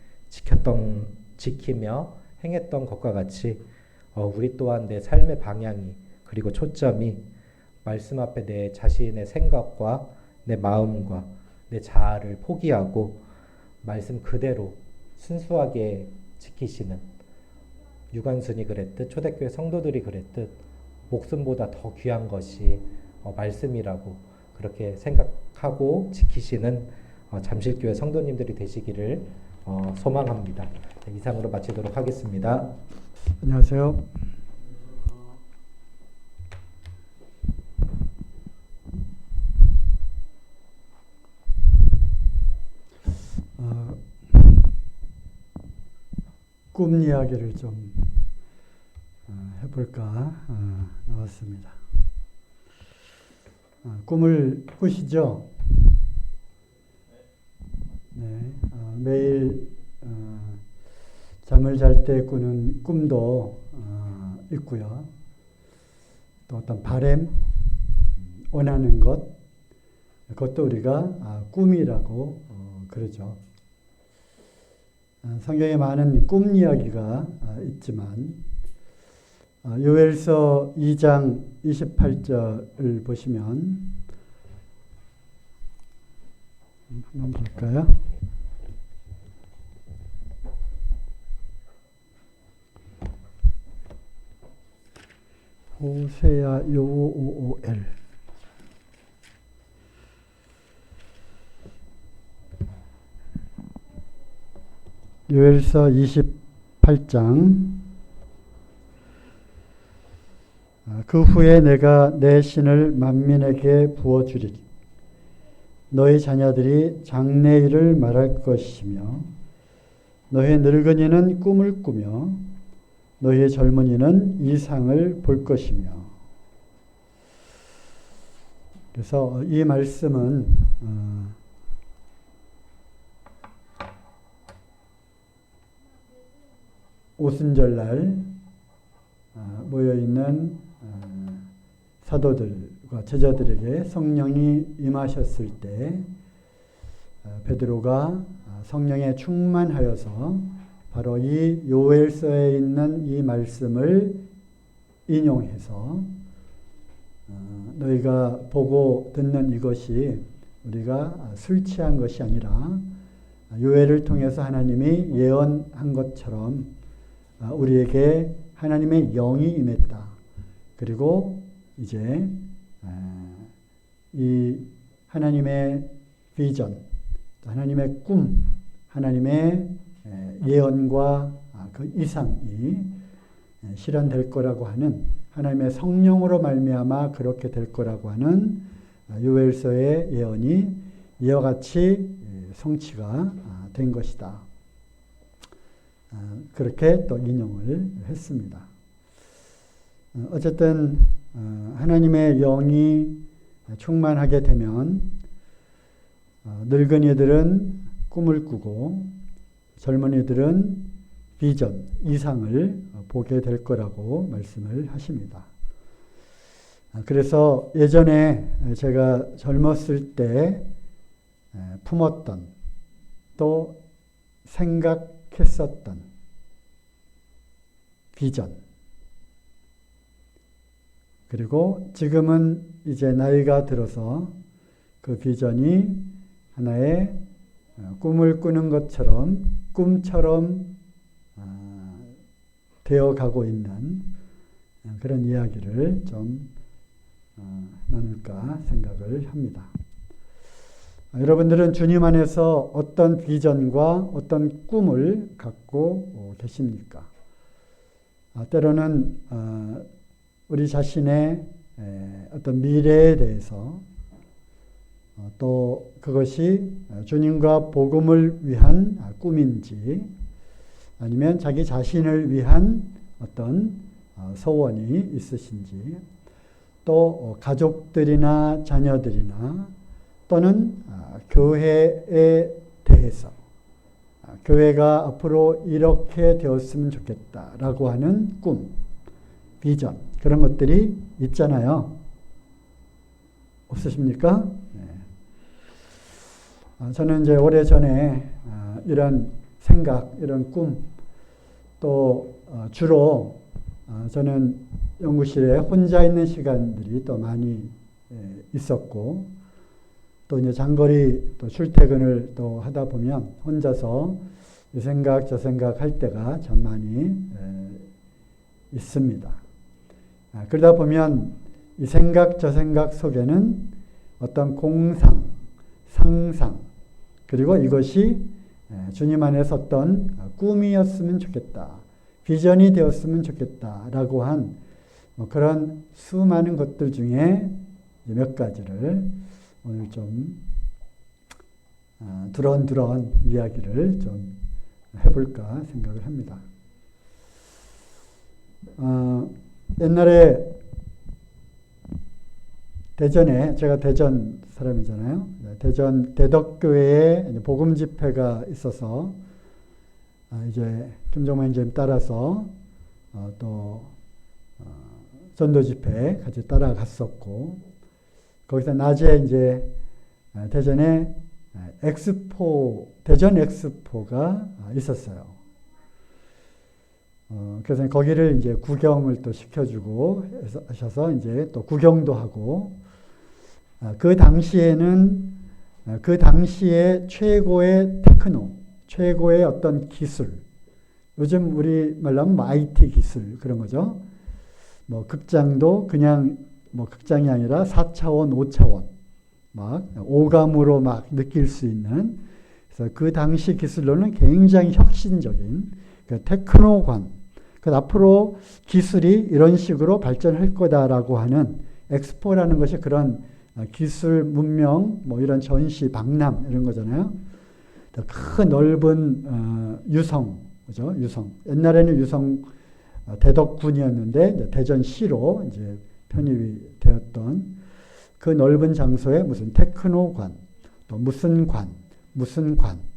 지키며 행했던 것과 같이 우리 또한 내 삶의 방향이 그리고 초점이 말씀 앞에 내 자신의 생각과 내 마음과 내 자아를 포기하고 말씀 그대로 순수하게 지키시는, 유관순이 그랬듯 초대교회 성도들이 그랬듯 목숨보다 더 귀한 것이 말씀이라고 그렇게 생각하고 지키시는 잠실교회 성도님들이 되시기를 소망합니다. 네, 이상으로 마치도록 하겠습니다. 안녕하세요. 꿈 이야기를 좀 해볼까 나왔습니다. 꿈을 꾸시죠? 네, 매일 잠을 잘 때 꾸는 꿈도 있고요. 또 어떤 바람, 원하는 것, 그것도 우리가 꿈이라고 그러죠. 성경에 많은 꿈 이야기가 있지만 요엘서 2장 28절을 보시면 한번 볼까요? 호세아 요오오엘 요엘서 28장 그 후에 내가 내 신을 만민에게 부어주리니 너희 자녀들이 장래일을 말할 것이며 너희 늙은이는 꿈을 꾸며 너희 젊은이는 이상을 볼 것이며. 그래서 이 말씀은 오순절날 모여있는 사도들과 제자들에게 성령이 임하셨을 때 베드로가 성령에 충만하여서 바로 이 요엘서에 있는 이 말씀을 인용해서 너희가 보고 듣는 이것이 우리가 술 취한 것이 아니라 요엘을 통해서 하나님이 예언한 것처럼 우리에게 하나님의 영이 임했다. 그리고 이제 이 하나님의 비전, 하나님의 꿈, 하나님의 예언과 그 이상이 실현될 거라고 하는, 하나님의 성령으로 말미암아 그렇게 될 거라고 하는 요엘서의 예언이 이와 같이 성취가 된 것이다. 그렇게 또 인용을 했습니다. 어쨌든 하나님의 영이 충만하게 되면 늙은이들은 꿈을 꾸고 젊은이들은 비전, 이상을 보게 될 거라고 말씀을 하십니다. 그래서 예전에 제가 젊었을 때 품었던 또 생각했었던 비전, 그리고 지금은 이제 나이가 들어서 그 비전이 하나의 꿈을 꾸는 것처럼 꿈처럼 되어가고 있는 그런 이야기를 좀 나눌까 생각을 합니다. 여러분들은 주님 안에서 어떤 비전과 어떤 꿈을 갖고 계십니까? 때로는 우리 자신의 어떤 미래에 대해서 또 그것이 주님과 복음을 위한 꿈인지 아니면 자기 자신을 위한 어떤 소원이 있으신지 또 가족들이나 자녀들이나 또는 교회에 대해서 교회가 앞으로 이렇게 되었으면 좋겠다라고 하는 꿈, 비전 그런 것들이 있잖아요. 없으십니까? 네. 저는 이제 오래전에 이런 생각, 이런 꿈, 또 주로 저는 연구실에 혼자 있는 시간들이 또 많이 있었고, 또 이제 장거리 또 출퇴근을 또 하다 보면 혼자서 이 생각 저 생각 할 때가 참 많이 있습니다. 그러다 보면 이 생각 저 생각 속에는 어떤 공상, 상상, 그리고 이것이 주님 안에서 어떤 꿈이었으면 좋겠다, 비전이 되었으면 좋겠다라고 한 그런 수많은 것들 중에 몇 가지를 오늘 좀 두런두런 이야기를 좀 해볼까 생각을 합니다. 옛날에 대전에, 제가 대전 사람이잖아요. 대전 대덕교회에 복음 집회가 있어서 이제 김종만 선생님 따라서 또 전도 집회에 같이 따라갔었고, 거기서 낮에 이제 대전에 대전 엑스포가 있었어요. 그래서 거기를 이제 구경을 또 시켜주고 하셔서 이제 또 구경도 하고, 그 당시에는 그 당시에 최고의 테크노, 최고의 어떤 기술, 요즘 우리 말로 하면 IT 기술 그런 거죠. 뭐 극장도 그냥 뭐 극장이 아니라 4차원, 5차원 막 오감으로 막 느낄 수 있는, 그래서 그 당시 기술로는 굉장히 혁신적인 그 테크노관, 그 앞으로 기술이 이런 식으로 발전할 거다라고 하는 엑스포라는 것이 그런 기술, 문명, 뭐 이런 전시, 박람 이런 거잖아요. 큰 넓은 유성, 그죠? 유성. 옛날에는 유성 대덕군이었는데 이제 대전시로 이제 편입이 되었던 그 넓은 장소에 무슨 테크노관, 또 무슨 관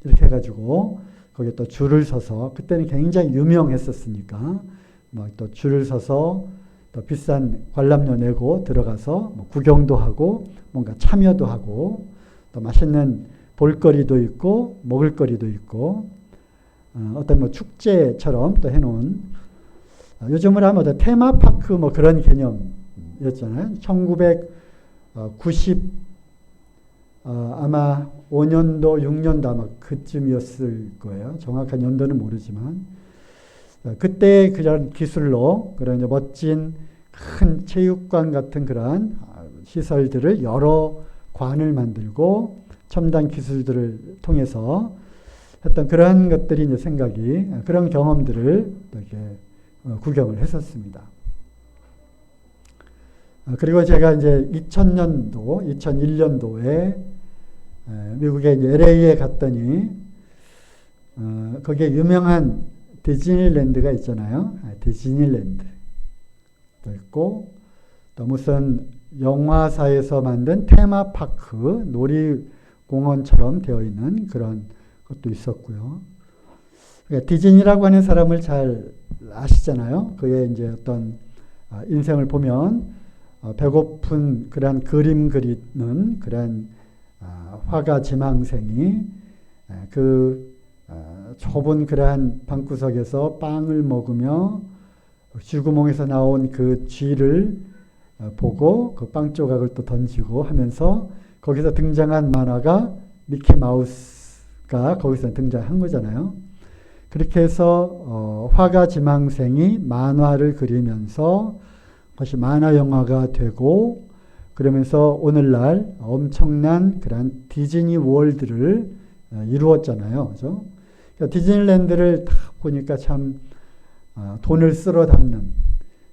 이렇게 해가지고 거기에 또 줄을 서서, 그때는 굉장히 유명했었으니까 막 또 줄을 서서 또 비싼 관람료 내고 들어가서 뭐 구경도 하고 뭔가 참여도 하고 또 맛있는 볼거리도 있고 먹을거리도 있고 어떤 뭐 축제처럼 또 해놓은, 요즘으로 하면 테마파크 뭐 그런 개념이었잖아요. 1990 아마 5년도 6년도 아마 그쯤이었을 거예요. 정확한 연도는 모르지만 그때 그런 기술로 그런 이제 멋진 큰 체육관 같은 그런 시설들을 여러 관을 만들고 첨단 기술들을 통해서 했던 그런 것들이 이제 생각이, 그런 경험들을 이렇게 구경을 했었습니다. 그리고 제가 이제 2001년도에 미국의 LA에 갔더니 거기에 유명한 디즈니랜드가 있잖아요. 디즈니랜드 또 있고, 또 무슨 영화사에서 만든 테마파크, 놀이공원처럼 되어 있는 그런 것도 있었고요. 그러니까 디즈니라고 하는 사람을 잘 아시잖아요. 그의 이제 어떤 인생을 보면 배고픈 그런 그림 그리는 그런 화가 지망생이 그 좁은 그러한 방구석에서 빵을 먹으며 쥐구멍에서 나온 그 쥐를 보고 그 빵 조각을 또 던지고 하면서 거기서 등장한 만화가 미키 마우스가 거기서 등장한 거잖아요. 그렇게 해서 화가 지망생이 만화를 그리면서 그것이 만화 영화가 되고, 그러면서 오늘날 엄청난 그런 디즈니 월드를 이루었잖아요. 그죠? 그러니까 디즈니랜드를 딱 보니까 참 돈을 쓸어 담는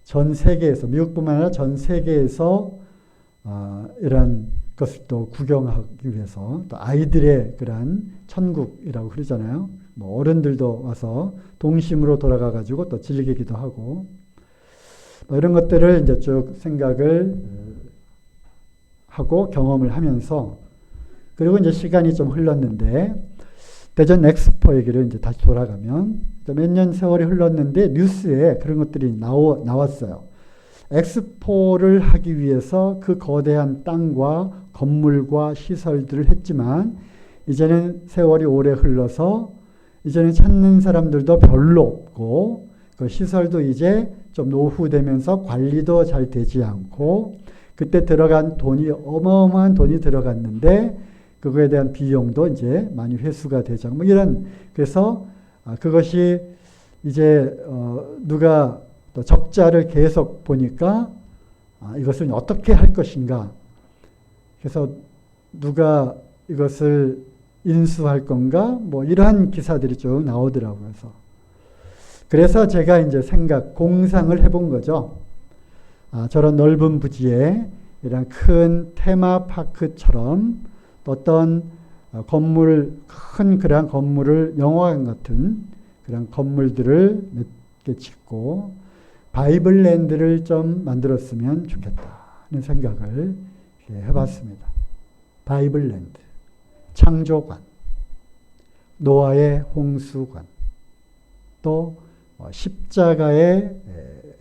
전 세계에서, 미국뿐만 아니라 전 세계에서 이런 것을 또 구경하기 위해서 또 아이들의 그런 천국이라고 그러잖아요. 뭐 어른들도 와서 동심으로 돌아가 가지고 또 즐기기도 하고 뭐 이런 것들을 이제 쭉 생각을 하고 경험을 하면서 그리고 이제 시간이 좀 흘렀는데 대전 엑스포 얘기를 이제 다시 돌아가면 몇 년 세월이 흘렀는데 뉴스에 그런 것들이 나왔어요. 엑스포를 하기 위해서 그 거대한 땅과 건물과 시설들을 했지만 이제는 세월이 오래 흘러서 이제는 찾는 사람들도 별로 없고 그 시설도 이제 좀 노후되면서 관리도 잘 되지 않고 그때 들어간 돈이 어마어마한 돈이 들어갔는데 그거에 대한 비용도 이제 많이 회수가 되죠. 뭐 이런 그래서 그것이 이제 누가 또 적자를 계속 보니까 이것을 어떻게 할 것인가. 그래서 누가 이것을 인수할 건가? 뭐 이러한 기사들이 쭉 나오더라고요. 그래서 제가 이제 공상을 해본 거죠. 저런 넓은 부지에 이런 큰 테마파크처럼 어떤 큰 그런 건물을 영화관 같은 그런 건물들을 몇 개 짓고 바이블랜드를 좀 만들었으면 좋겠다는 생각을 해봤습니다. 바이블랜드, 창조관, 노아의 홍수관, 또 십자가의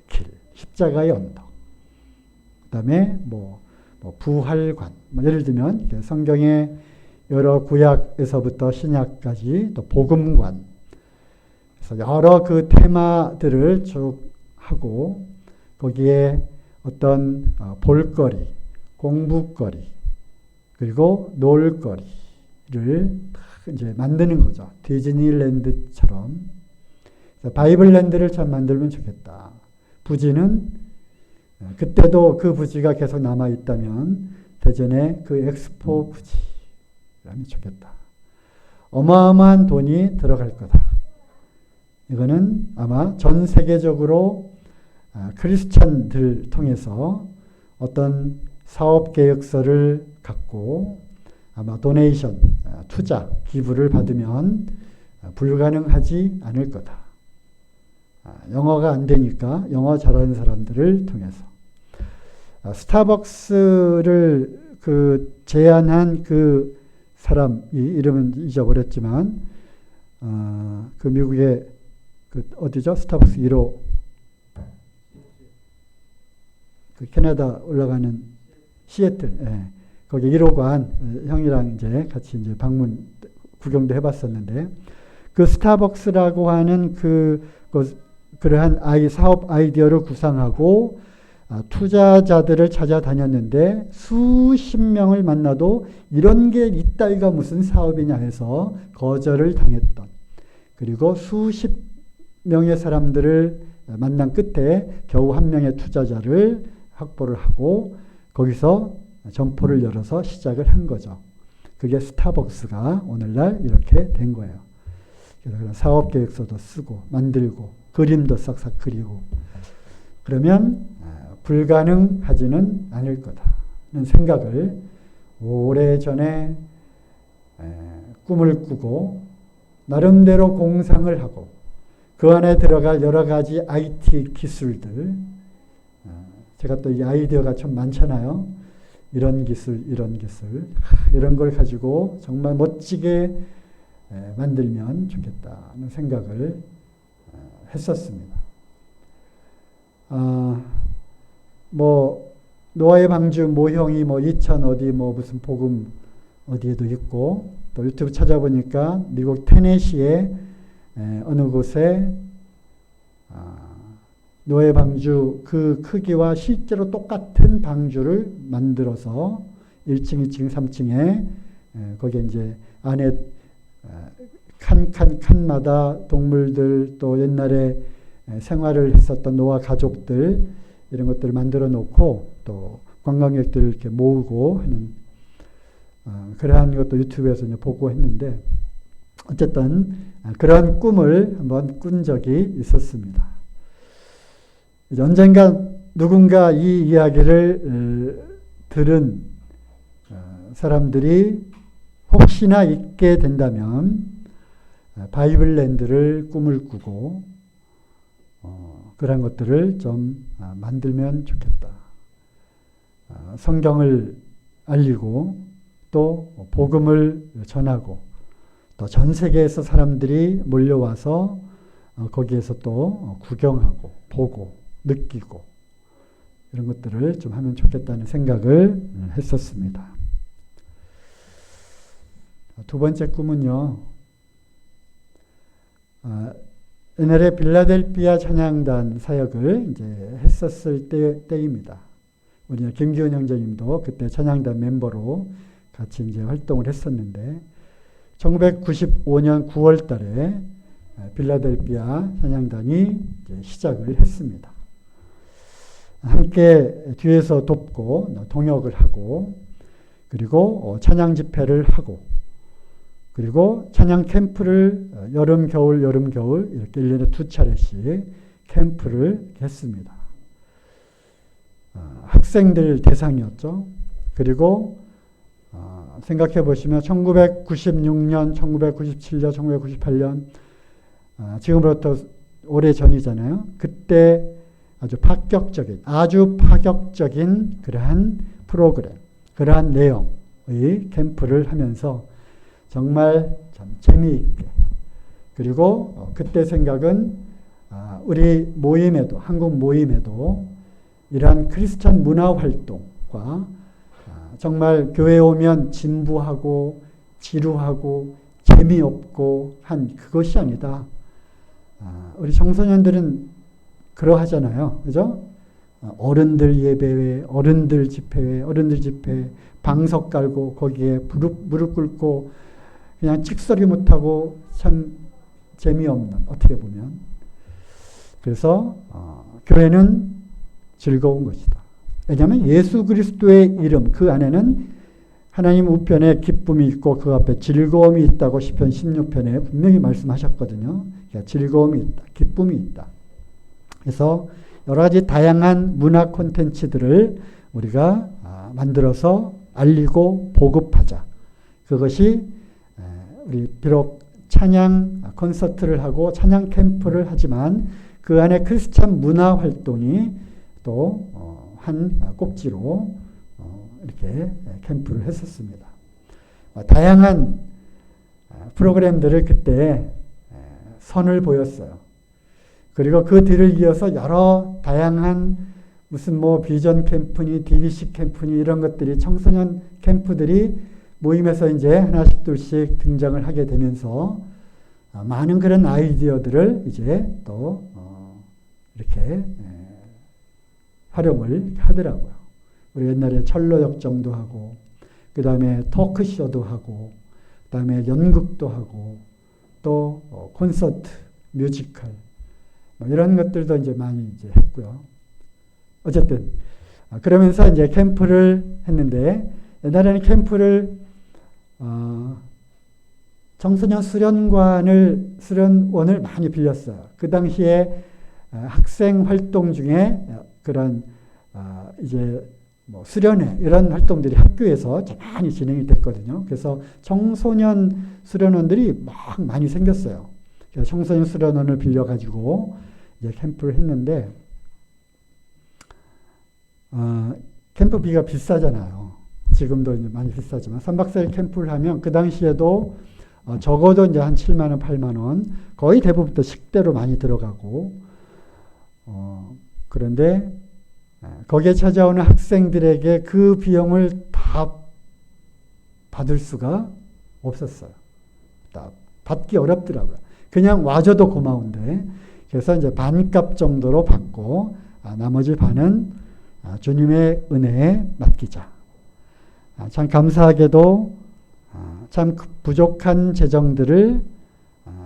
길, 십자가의 언덕, 그 다음에 부활관, 예를 들면 성경의 여러 구약에서부터 신약까지 또 복음관, 그래서 여러 그 테마들을 쭉 하고 거기에 어떤 볼거리, 공부거리, 그리고 놀거리를 이제 만드는 거죠. 디즈니랜드처럼. 바이블랜드를 참 만들면 좋겠다. 부지는 그때도 그 부지가 계속 남아 있다면 대전의 그 엑스포 부지라면 좋겠다. 어마어마한 돈이 들어갈 거다. 이거는 아마 전 세계적으로 크리스찬들 통해서 어떤 사업 계획서를 갖고 아마 도네이션, 투자, 기부를 받으면 불가능하지 않을 거다. 영어가 안 되니까 영어 잘하는 사람들을 통해서. 스타벅스를 제안한 그 사람, 이름은 잊어버렸지만, 그 미국의 어디죠? 스타벅스 1호. 그 캐나다 올라가는 시애틀, 예. 거기 1호관, 형이랑 이제 같이 이제 구경도 해봤었는데, 그 스타벅스라고 하는 그러한 사업 아이디어를 구상하고 투자자들을 찾아다녔는데 수십 명을 만나도 이런 게 이따위가 무슨 사업이냐 해서 거절을 당했던, 그리고 수십 명의 사람들을 만난 끝에 겨우 한 명의 투자자를 확보를 하고 거기서 점포를 열어서 시작을 한 거죠. 그게 스타벅스가 오늘날 이렇게 된 거예요. 그래서 사업 계획서도 쓰고 만들고 그림도 싹싹 그리고 그러면 불가능하지는 않을 거다는 생각을 오래전에 꿈을 꾸고 나름대로 공상을 하고 그 안에 들어갈 여러 가지 IT 기술들, 제가 또 이 아이디어가 참 많잖아요. 이런 기술, 이런 걸 가지고 정말 멋지게 만들면 좋겠다는 생각을 했었습니다. 노아의 방주 모형이 이천 어디 무슨 복음 어디에도 있고 또 유튜브 찾아보니까 미국 테네시의 어느 곳에 노아의 방주 그 크기와 실제로 똑같은 방주를 만들어서 1층, 2층, 3층에 거기에 이제 안에 칸마다 동물들 또 옛날에 생활을 했었던 노아 가족들 이런 것들을 만들어 놓고 또 관광객들을 이렇게 모으고 하는 그러한 것도 유튜브에서 이제 보고 했는데 어쨌든 그런 꿈을 한번 꾼 적이 있었습니다. 이제 언젠가 누군가 이 이야기를 들은 사람들이 혹시나 있게 된다면 바이블랜드를 꿈을 꾸고 그런 것들을 좀 만들면 좋겠다. 성경을 알리고 또 복음을 전하고 또 전 세계에서 사람들이 몰려와서 거기에서 또 구경하고 보고 느끼고 이런 것들을 좀 하면 좋겠다는 생각을 했었습니다. 두 번째 꿈은요. 옛날에 빌라델피아 찬양단 사역을 이제 했었을 때입니다. 우리 김기훈 형제님도 그때 찬양단 멤버로 같이 이제 활동을 했었는데 1995년 9월 달에 빌라델피아 찬양단이 이제 시작을 했습니다. 함께 뒤에서 돕고 동역을 하고 그리고 찬양 집회를 하고 그리고 찬양 캠프를 여름 겨울 이렇게 1년에 2차례씩 캠프를 했습니다. 학생들 대상이었죠. 그리고 생각해 보시면 1996년, 1997년, 1998년 지금으로부터 오래 전이잖아요. 그때 아주 파격적인 그러한 프로그램, 그러한 내용의 캠프를 하면서 정말 참 재미있게 그리고 그때 생각은 우리 모임에도 한국 모임에도 이러한 크리스천 문화 활동과 정말 교회에 오면 진부하고 지루하고 재미없고 한 그것이 아니다. 우리 청소년들은 그러하잖아요. 그죠? 어른들 예배회, 어른들 집회회, 방석 깔고 거기에 무릎 꿇고 그냥 찍소리 못하고 참 재미없는 어떻게 보면. 그래서 교회는 즐거운 것이다. 왜냐하면 예수 그리스도의 이름 그 안에는 하나님 우편에 기쁨이 있고 그 앞에 즐거움이 있다고 시편 16편에 분명히 말씀하셨거든요. 그러니까 즐거움이 있다. 기쁨이 있다. 그래서 여러 가지 다양한 문화 콘텐츠들을 우리가 만들어서 알리고 보급하자. 그것이 우리 비록 찬양 콘서트를 하고 찬양 캠프를 하지만 그 안에 크리스찬 문화 활동이 또 한 꼭지로 이렇게 캠프를 했었습니다. 다양한 프로그램들을 그때 선을 보였어요. 그리고 그 뒤를 이어서 여러 다양한 무슨 비전 캠프니 DBC 캠프니 이런 것들이 청소년 캠프들이 모임에서 이제 하나씩 둘씩 등장을 하게 되면서 많은 그런 아이디어들을 이제 또 이렇게 활용을 하더라고요. 우리 옛날에 철로 역정도 하고 그 다음에 토크쇼도 하고 그 다음에 연극도 하고 또 콘서트, 뮤지컬 이런 것들도 이제 많이 이제 했고요. 어쨌든 그러면서 이제 캠프를 했는데 옛날에는 캠프를 청소년 수련원을 많이 빌렸어요. 그 당시에 학생 활동 중에 그런 이제 수련회 이런 활동들이 학교에서 많이 진행이 됐거든요. 그래서 청소년 수련원들이 막 많이 생겼어요. 그래서 청소년 수련원을 빌려가지고 이제 캠프를 했는데 캠프비가 비싸잖아요. 지금도 이제 많이 비싸지만 3박 4일 캠프를 하면 그 당시에도 적어도 이제 한 7만 원, 8만 원 거의 대부분 또 식대로 많이 들어가고 그런데 거기에 찾아오는 학생들에게 그 비용을 다 받을 수가 없었어요. 다 받기 어렵더라고요. 그냥 와줘도 고마운데 그래서 이제 반값 정도로 받고 나머지 반은 주님의 은혜에 맡기자. 참 감사하게도 참 부족한 재정들을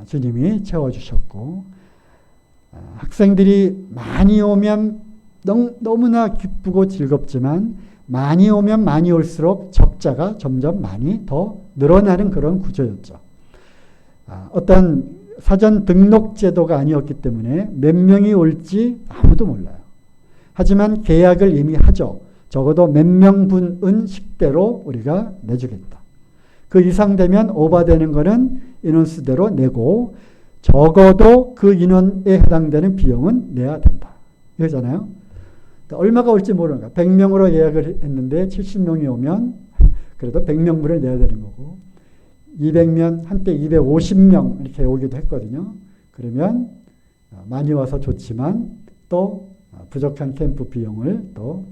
주님이 채워주셨고 학생들이 많이 오면 너무나 기쁘고 즐겁지만 많이 오면 많이 올수록 적자가 점점 많이 더 늘어나는 그런 구조였죠. 어떤 사전 등록 제도가 아니었기 때문에 몇 명이 올지 아무도 몰라요. 하지만 계약을 이미 하죠. 적어도 몇 명분은 식대로 우리가 내주겠다. 그 이상 되면 오버되는 거는 인원수대로 내고 적어도 그 인원에 해당되는 비용은 내야 된다. 이거잖아요. 얼마가 올지 모르는 거야. 100명으로 예약을 했는데 70명이 오면 그래도 100명분을 내야 되는 거고 200명, 한때 250명 이렇게 오기도 했거든요. 그러면 많이 와서 좋지만 또 부족한 캠프 비용을 또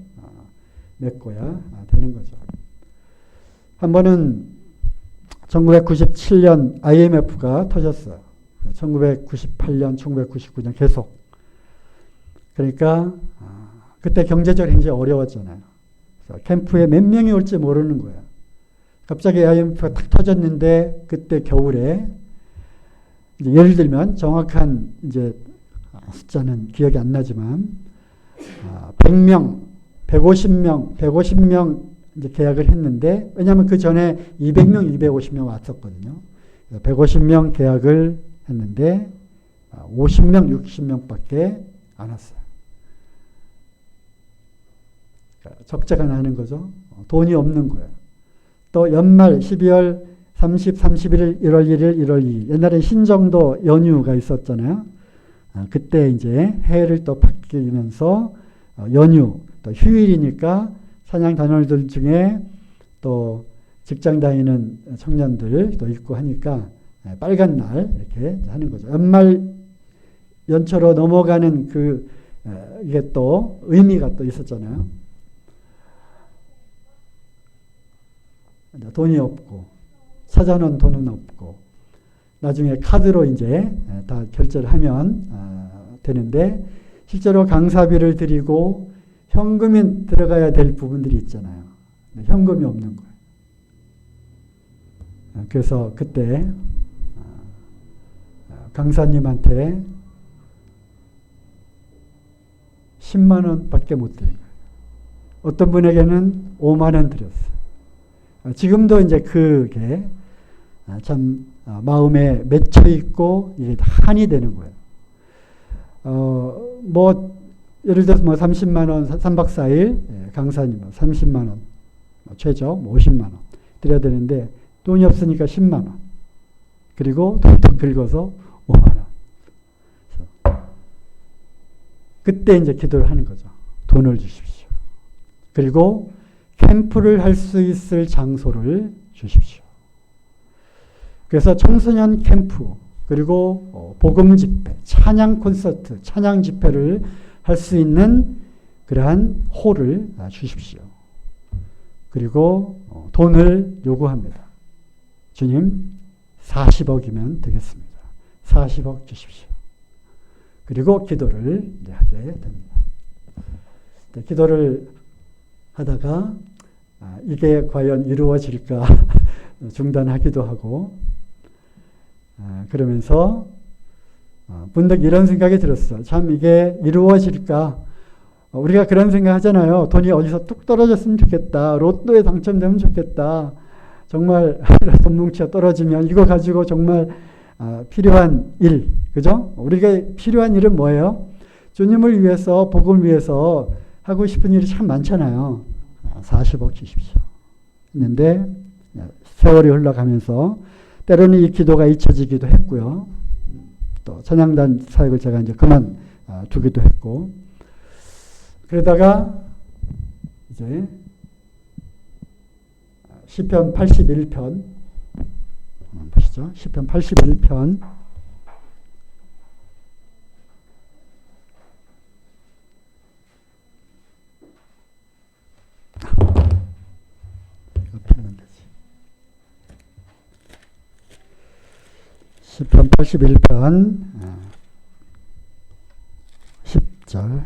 메꿔야 되는 거죠. 한 번은 1997년 IMF가 터졌어요. 1998년, 1999년 계속. 그러니까 그때 경제적으로 굉장히 어려웠잖아요. 그래서 캠프에 몇 명이 올지 모르는 거예요. 갑자기 IMF가 탁 터졌는데 그때 겨울에 이제 예를 들면 정확한 이제 숫자는 기억이 안 나지만 100명, 150명 이제 계약을 했는데 왜냐하면 그 전에 200명, 250명 왔었거든요. 150명 계약을 했는데 50명, 60명밖에 안 왔어요. 적자가 나는 거죠. 돈이 없는 거예요. 또 연말 12월 30, 31일, 1월 1일, 1월 2일 옛날에 신정도 연휴가 있었잖아요. 그때 이제 해를 또 바뀌면서 연휴, 또 휴일이니까 사냥 단원들 중에 또 직장 다니는 청년들도 있고 하니까 빨간 날 이렇게 하는 거죠. 연말 연초로 넘어가는 이게 또 의미가 또 있었잖아요. 돈이 없고 찾아놓은 돈은 없고 나중에 카드로 이제 다 결제를 하면 되는데 실제로 강사비를 드리고 현금이 들어가야 될 부분들이 있잖아요. 현금이 없는 거예요. 그래서 그때 강사님한테 10만 원밖에 못 드린 거예요. 어떤 분에게는 5만 원 드렸어요. 지금도 이제 그게 참 마음에 맺혀 있고 이게 한이 되는 거예요. 뭐 예를 들어서 뭐 30만 원 3박 4일 강사님 30만 원 최저 50만 원 드려야 되는데 돈이 없으니까 10만 원 그리고 돈도 긁어서 5만 원. 그때 이제 기도를 하는 거죠. 돈을 주십시오. 그리고 캠프를 할 수 있을 장소를 주십시오. 그래서 청소년 캠프 그리고 복음 집회, 찬양 콘서트, 찬양 집회를 할 수 있는 그러한 홀을 주십시오. 그리고 돈을 요구합니다. 주님 40억이면 되겠습니다. 40억 주십시오. 그리고 기도를 하게 됩니다. 기도를 하다가 이게 과연 이루어질까 중단하기도 하고 그러면서 문득 이런 생각이 들었어요. 참 이게 이루어질까? 우리가 그런 생각 하잖아요. 돈이 어디서 뚝 떨어졌으면 좋겠다. 로또에 당첨되면 좋겠다. 정말 돈 뭉치가 떨어지면 이거 가지고 정말 필요한 일, 그죠? 우리가 필요한 일은 뭐예요? 주님을 위해서, 복음을 위해서 하고 싶은 일이 참 많잖아요. 40억 주십시오. 했는데 세월이 흘러가면서 때로는 이 기도가 잊혀지기도 했고요. 또 찬양단 사역을 제가 이제 그만 두기도 했고 그러다가 이제 시편 81편 보시죠. 시편 81편 이거 펴면 되지. 시편 81편 10절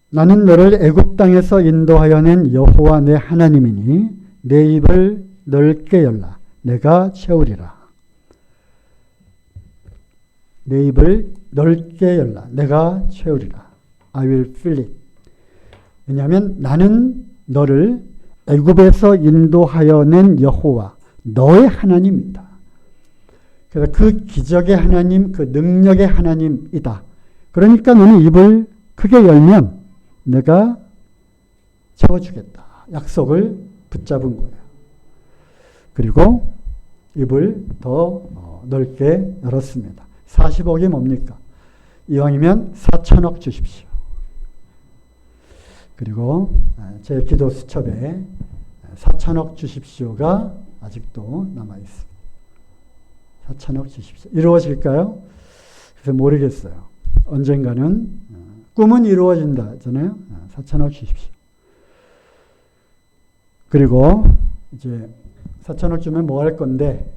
나는 너를 애굽 땅에서 인도하여 낸 여호와 내 하나님이니 내 입을 넓게 열라 내가 채우리라. 내 입을 넓게 열라 내가 채우리라. I will fill it. 왜냐하면 나는 너를 애굽에서 인도하여 낸 여호와 너의 하나님이다. 그래서 그 기적의 하나님, 그 능력의 하나님이다. 그러니까 너는 입을 크게 열면 내가 채워주겠다. 약속을 붙잡은 거예요. 그리고 입을 더 넓게 열었습니다. 40억이 뭡니까? 이왕이면 4천억 주십시오. 그리고 제 기도 수첩에 4천억 주십시오가 아직도 남아있습니다. 4천억 주십시오. 이루어질까요? 그래서 모르겠어요. 언젠가는 꿈은 이루어진다 하잖아요. 4천억 주십시오. 그리고 이제 4천억 주면 뭐 할 건데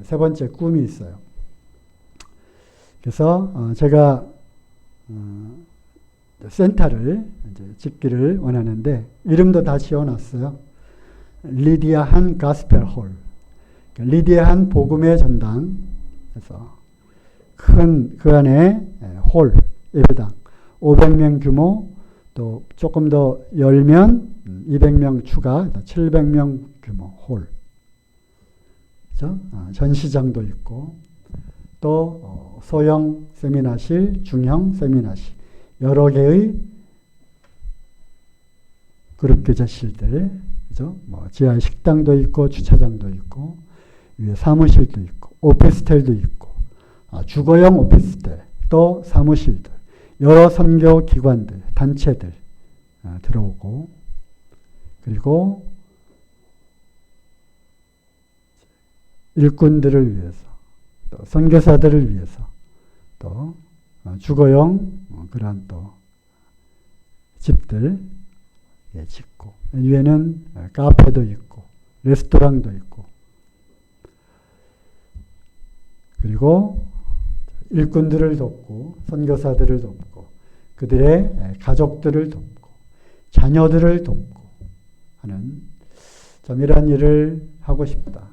세 번째 꿈이 있어요. 그래서 제가 센터를 이제 짓기를 원하는데 이름도 다 지어놨어요. 리디아한 가스펠 홀, 리디아한 복음의 전당. 그래서 큰 그 안에 홀 예배당 500명 규모, 또 조금 더 열면 200명 추가 700명 규모 홀. 그렇죠? 전시장도 있고 또 소형 세미나실, 중형 세미나실, 여러 개의 그룹 교제실들, 그죠? 뭐 지하에 식당도 있고 주차장도 있고 위에 사무실도 있고 오피스텔도 있고 주거용 오피스텔, 또 사무실들, 여러 선교 기관들, 단체들 들어오고, 그리고 일꾼들을 위해서, 또 선교사들을 위해서, 또 주거용 그러한 또 집들 짓고, 위에는 카페도 있고 레스토랑도 있고, 그리고 일꾼들을 돕고 선교사들을 돕고 그들의 가족들을 돕고 자녀들을 돕고 하는 좀 이런 일을 하고 싶다.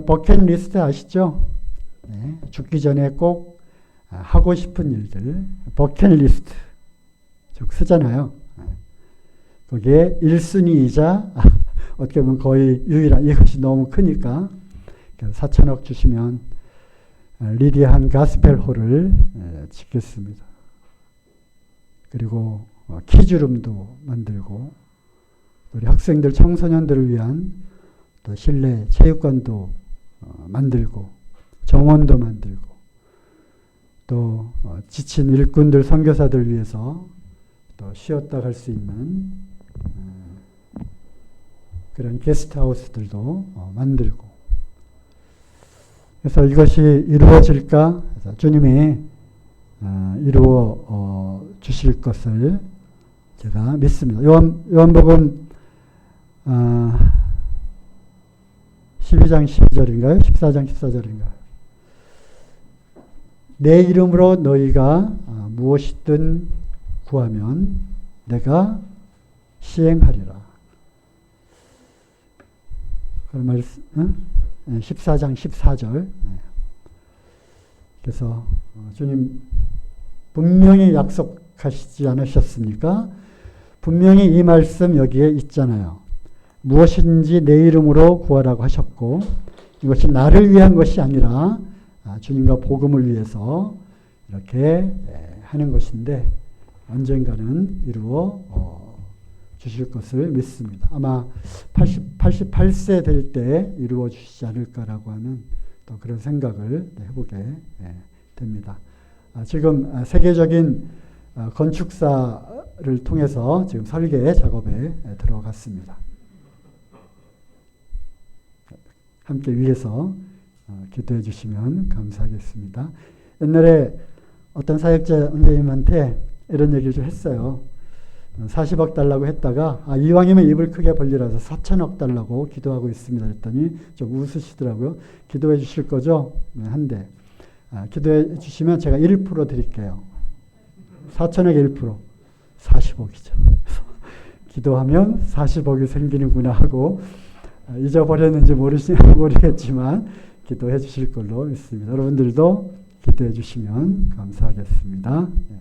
버킷리스트 아시죠? 네, 죽기 전에 꼭 하고 싶은 일들, 버킷리스트 쭉 쓰잖아요. 거기에 1순위이자 어떻게 보면 거의 유일한, 이것이 너무 크니까 4천억 주시면 리디아한 가스펠 홀을 짓겠습니다. 그리고 키즈룸도 만들고, 우리 학생들, 청소년들을 위한 또 실내 체육관도 만들고, 정원도 만들고, 또 지친 일꾼들, 선교사들 위해서 또 쉬었다 갈 수 있는 그런 게스트하우스들도 만들고. 그래서 이것이 이루어질까? 그래서 주님이 이루어 주실 것을 제가 믿습니다. 요한복음 12장 12절인가요? 14장 14절인가요? 내 이름으로 너희가 무엇이든 구하면 내가 시행하리라. 그 말씀, 14장 14절. 그래서 주님 분명히 약속하시지 않으셨습니까? 분명히 이 말씀 여기에 있잖아요. 무엇인지 내 이름으로 구하라고 하셨고, 이것이 나를 위한 것이 아니라 주님과 복음을 위해서 이렇게 하는 것인데 언젠가는 이루어 주실 것을 믿습니다. 아마 88세 될 때 이루어 주시지 않을까라고 하는 또 그런 생각을 해보게 됩니다. 지금 세계적인 건축사를 통해서 지금 설계 작업에 들어갔습니다. 함께 위해서 기도해 주시면 감사하겠습니다. 옛날에 어떤 사역자 선생님한테 이런 얘기를 좀 했어요. 40억 달라고 했다가 이왕이면 입을 크게 벌리라서 4천억 달라고 기도하고 있습니다. 그랬더니 좀 웃으시더라고요. 기도해 주실 거죠? 네, 한대. 기도해 주시면 제가 1% 드릴게요. 4천억의 1%. 40억이죠. 기도하면 40억이 생기는구나 하고 잊어버렸는지 모르겠지만 기도해 주실 걸로 믿습니다. 여러분들도 기도해 주시면 감사하겠습니다. 네.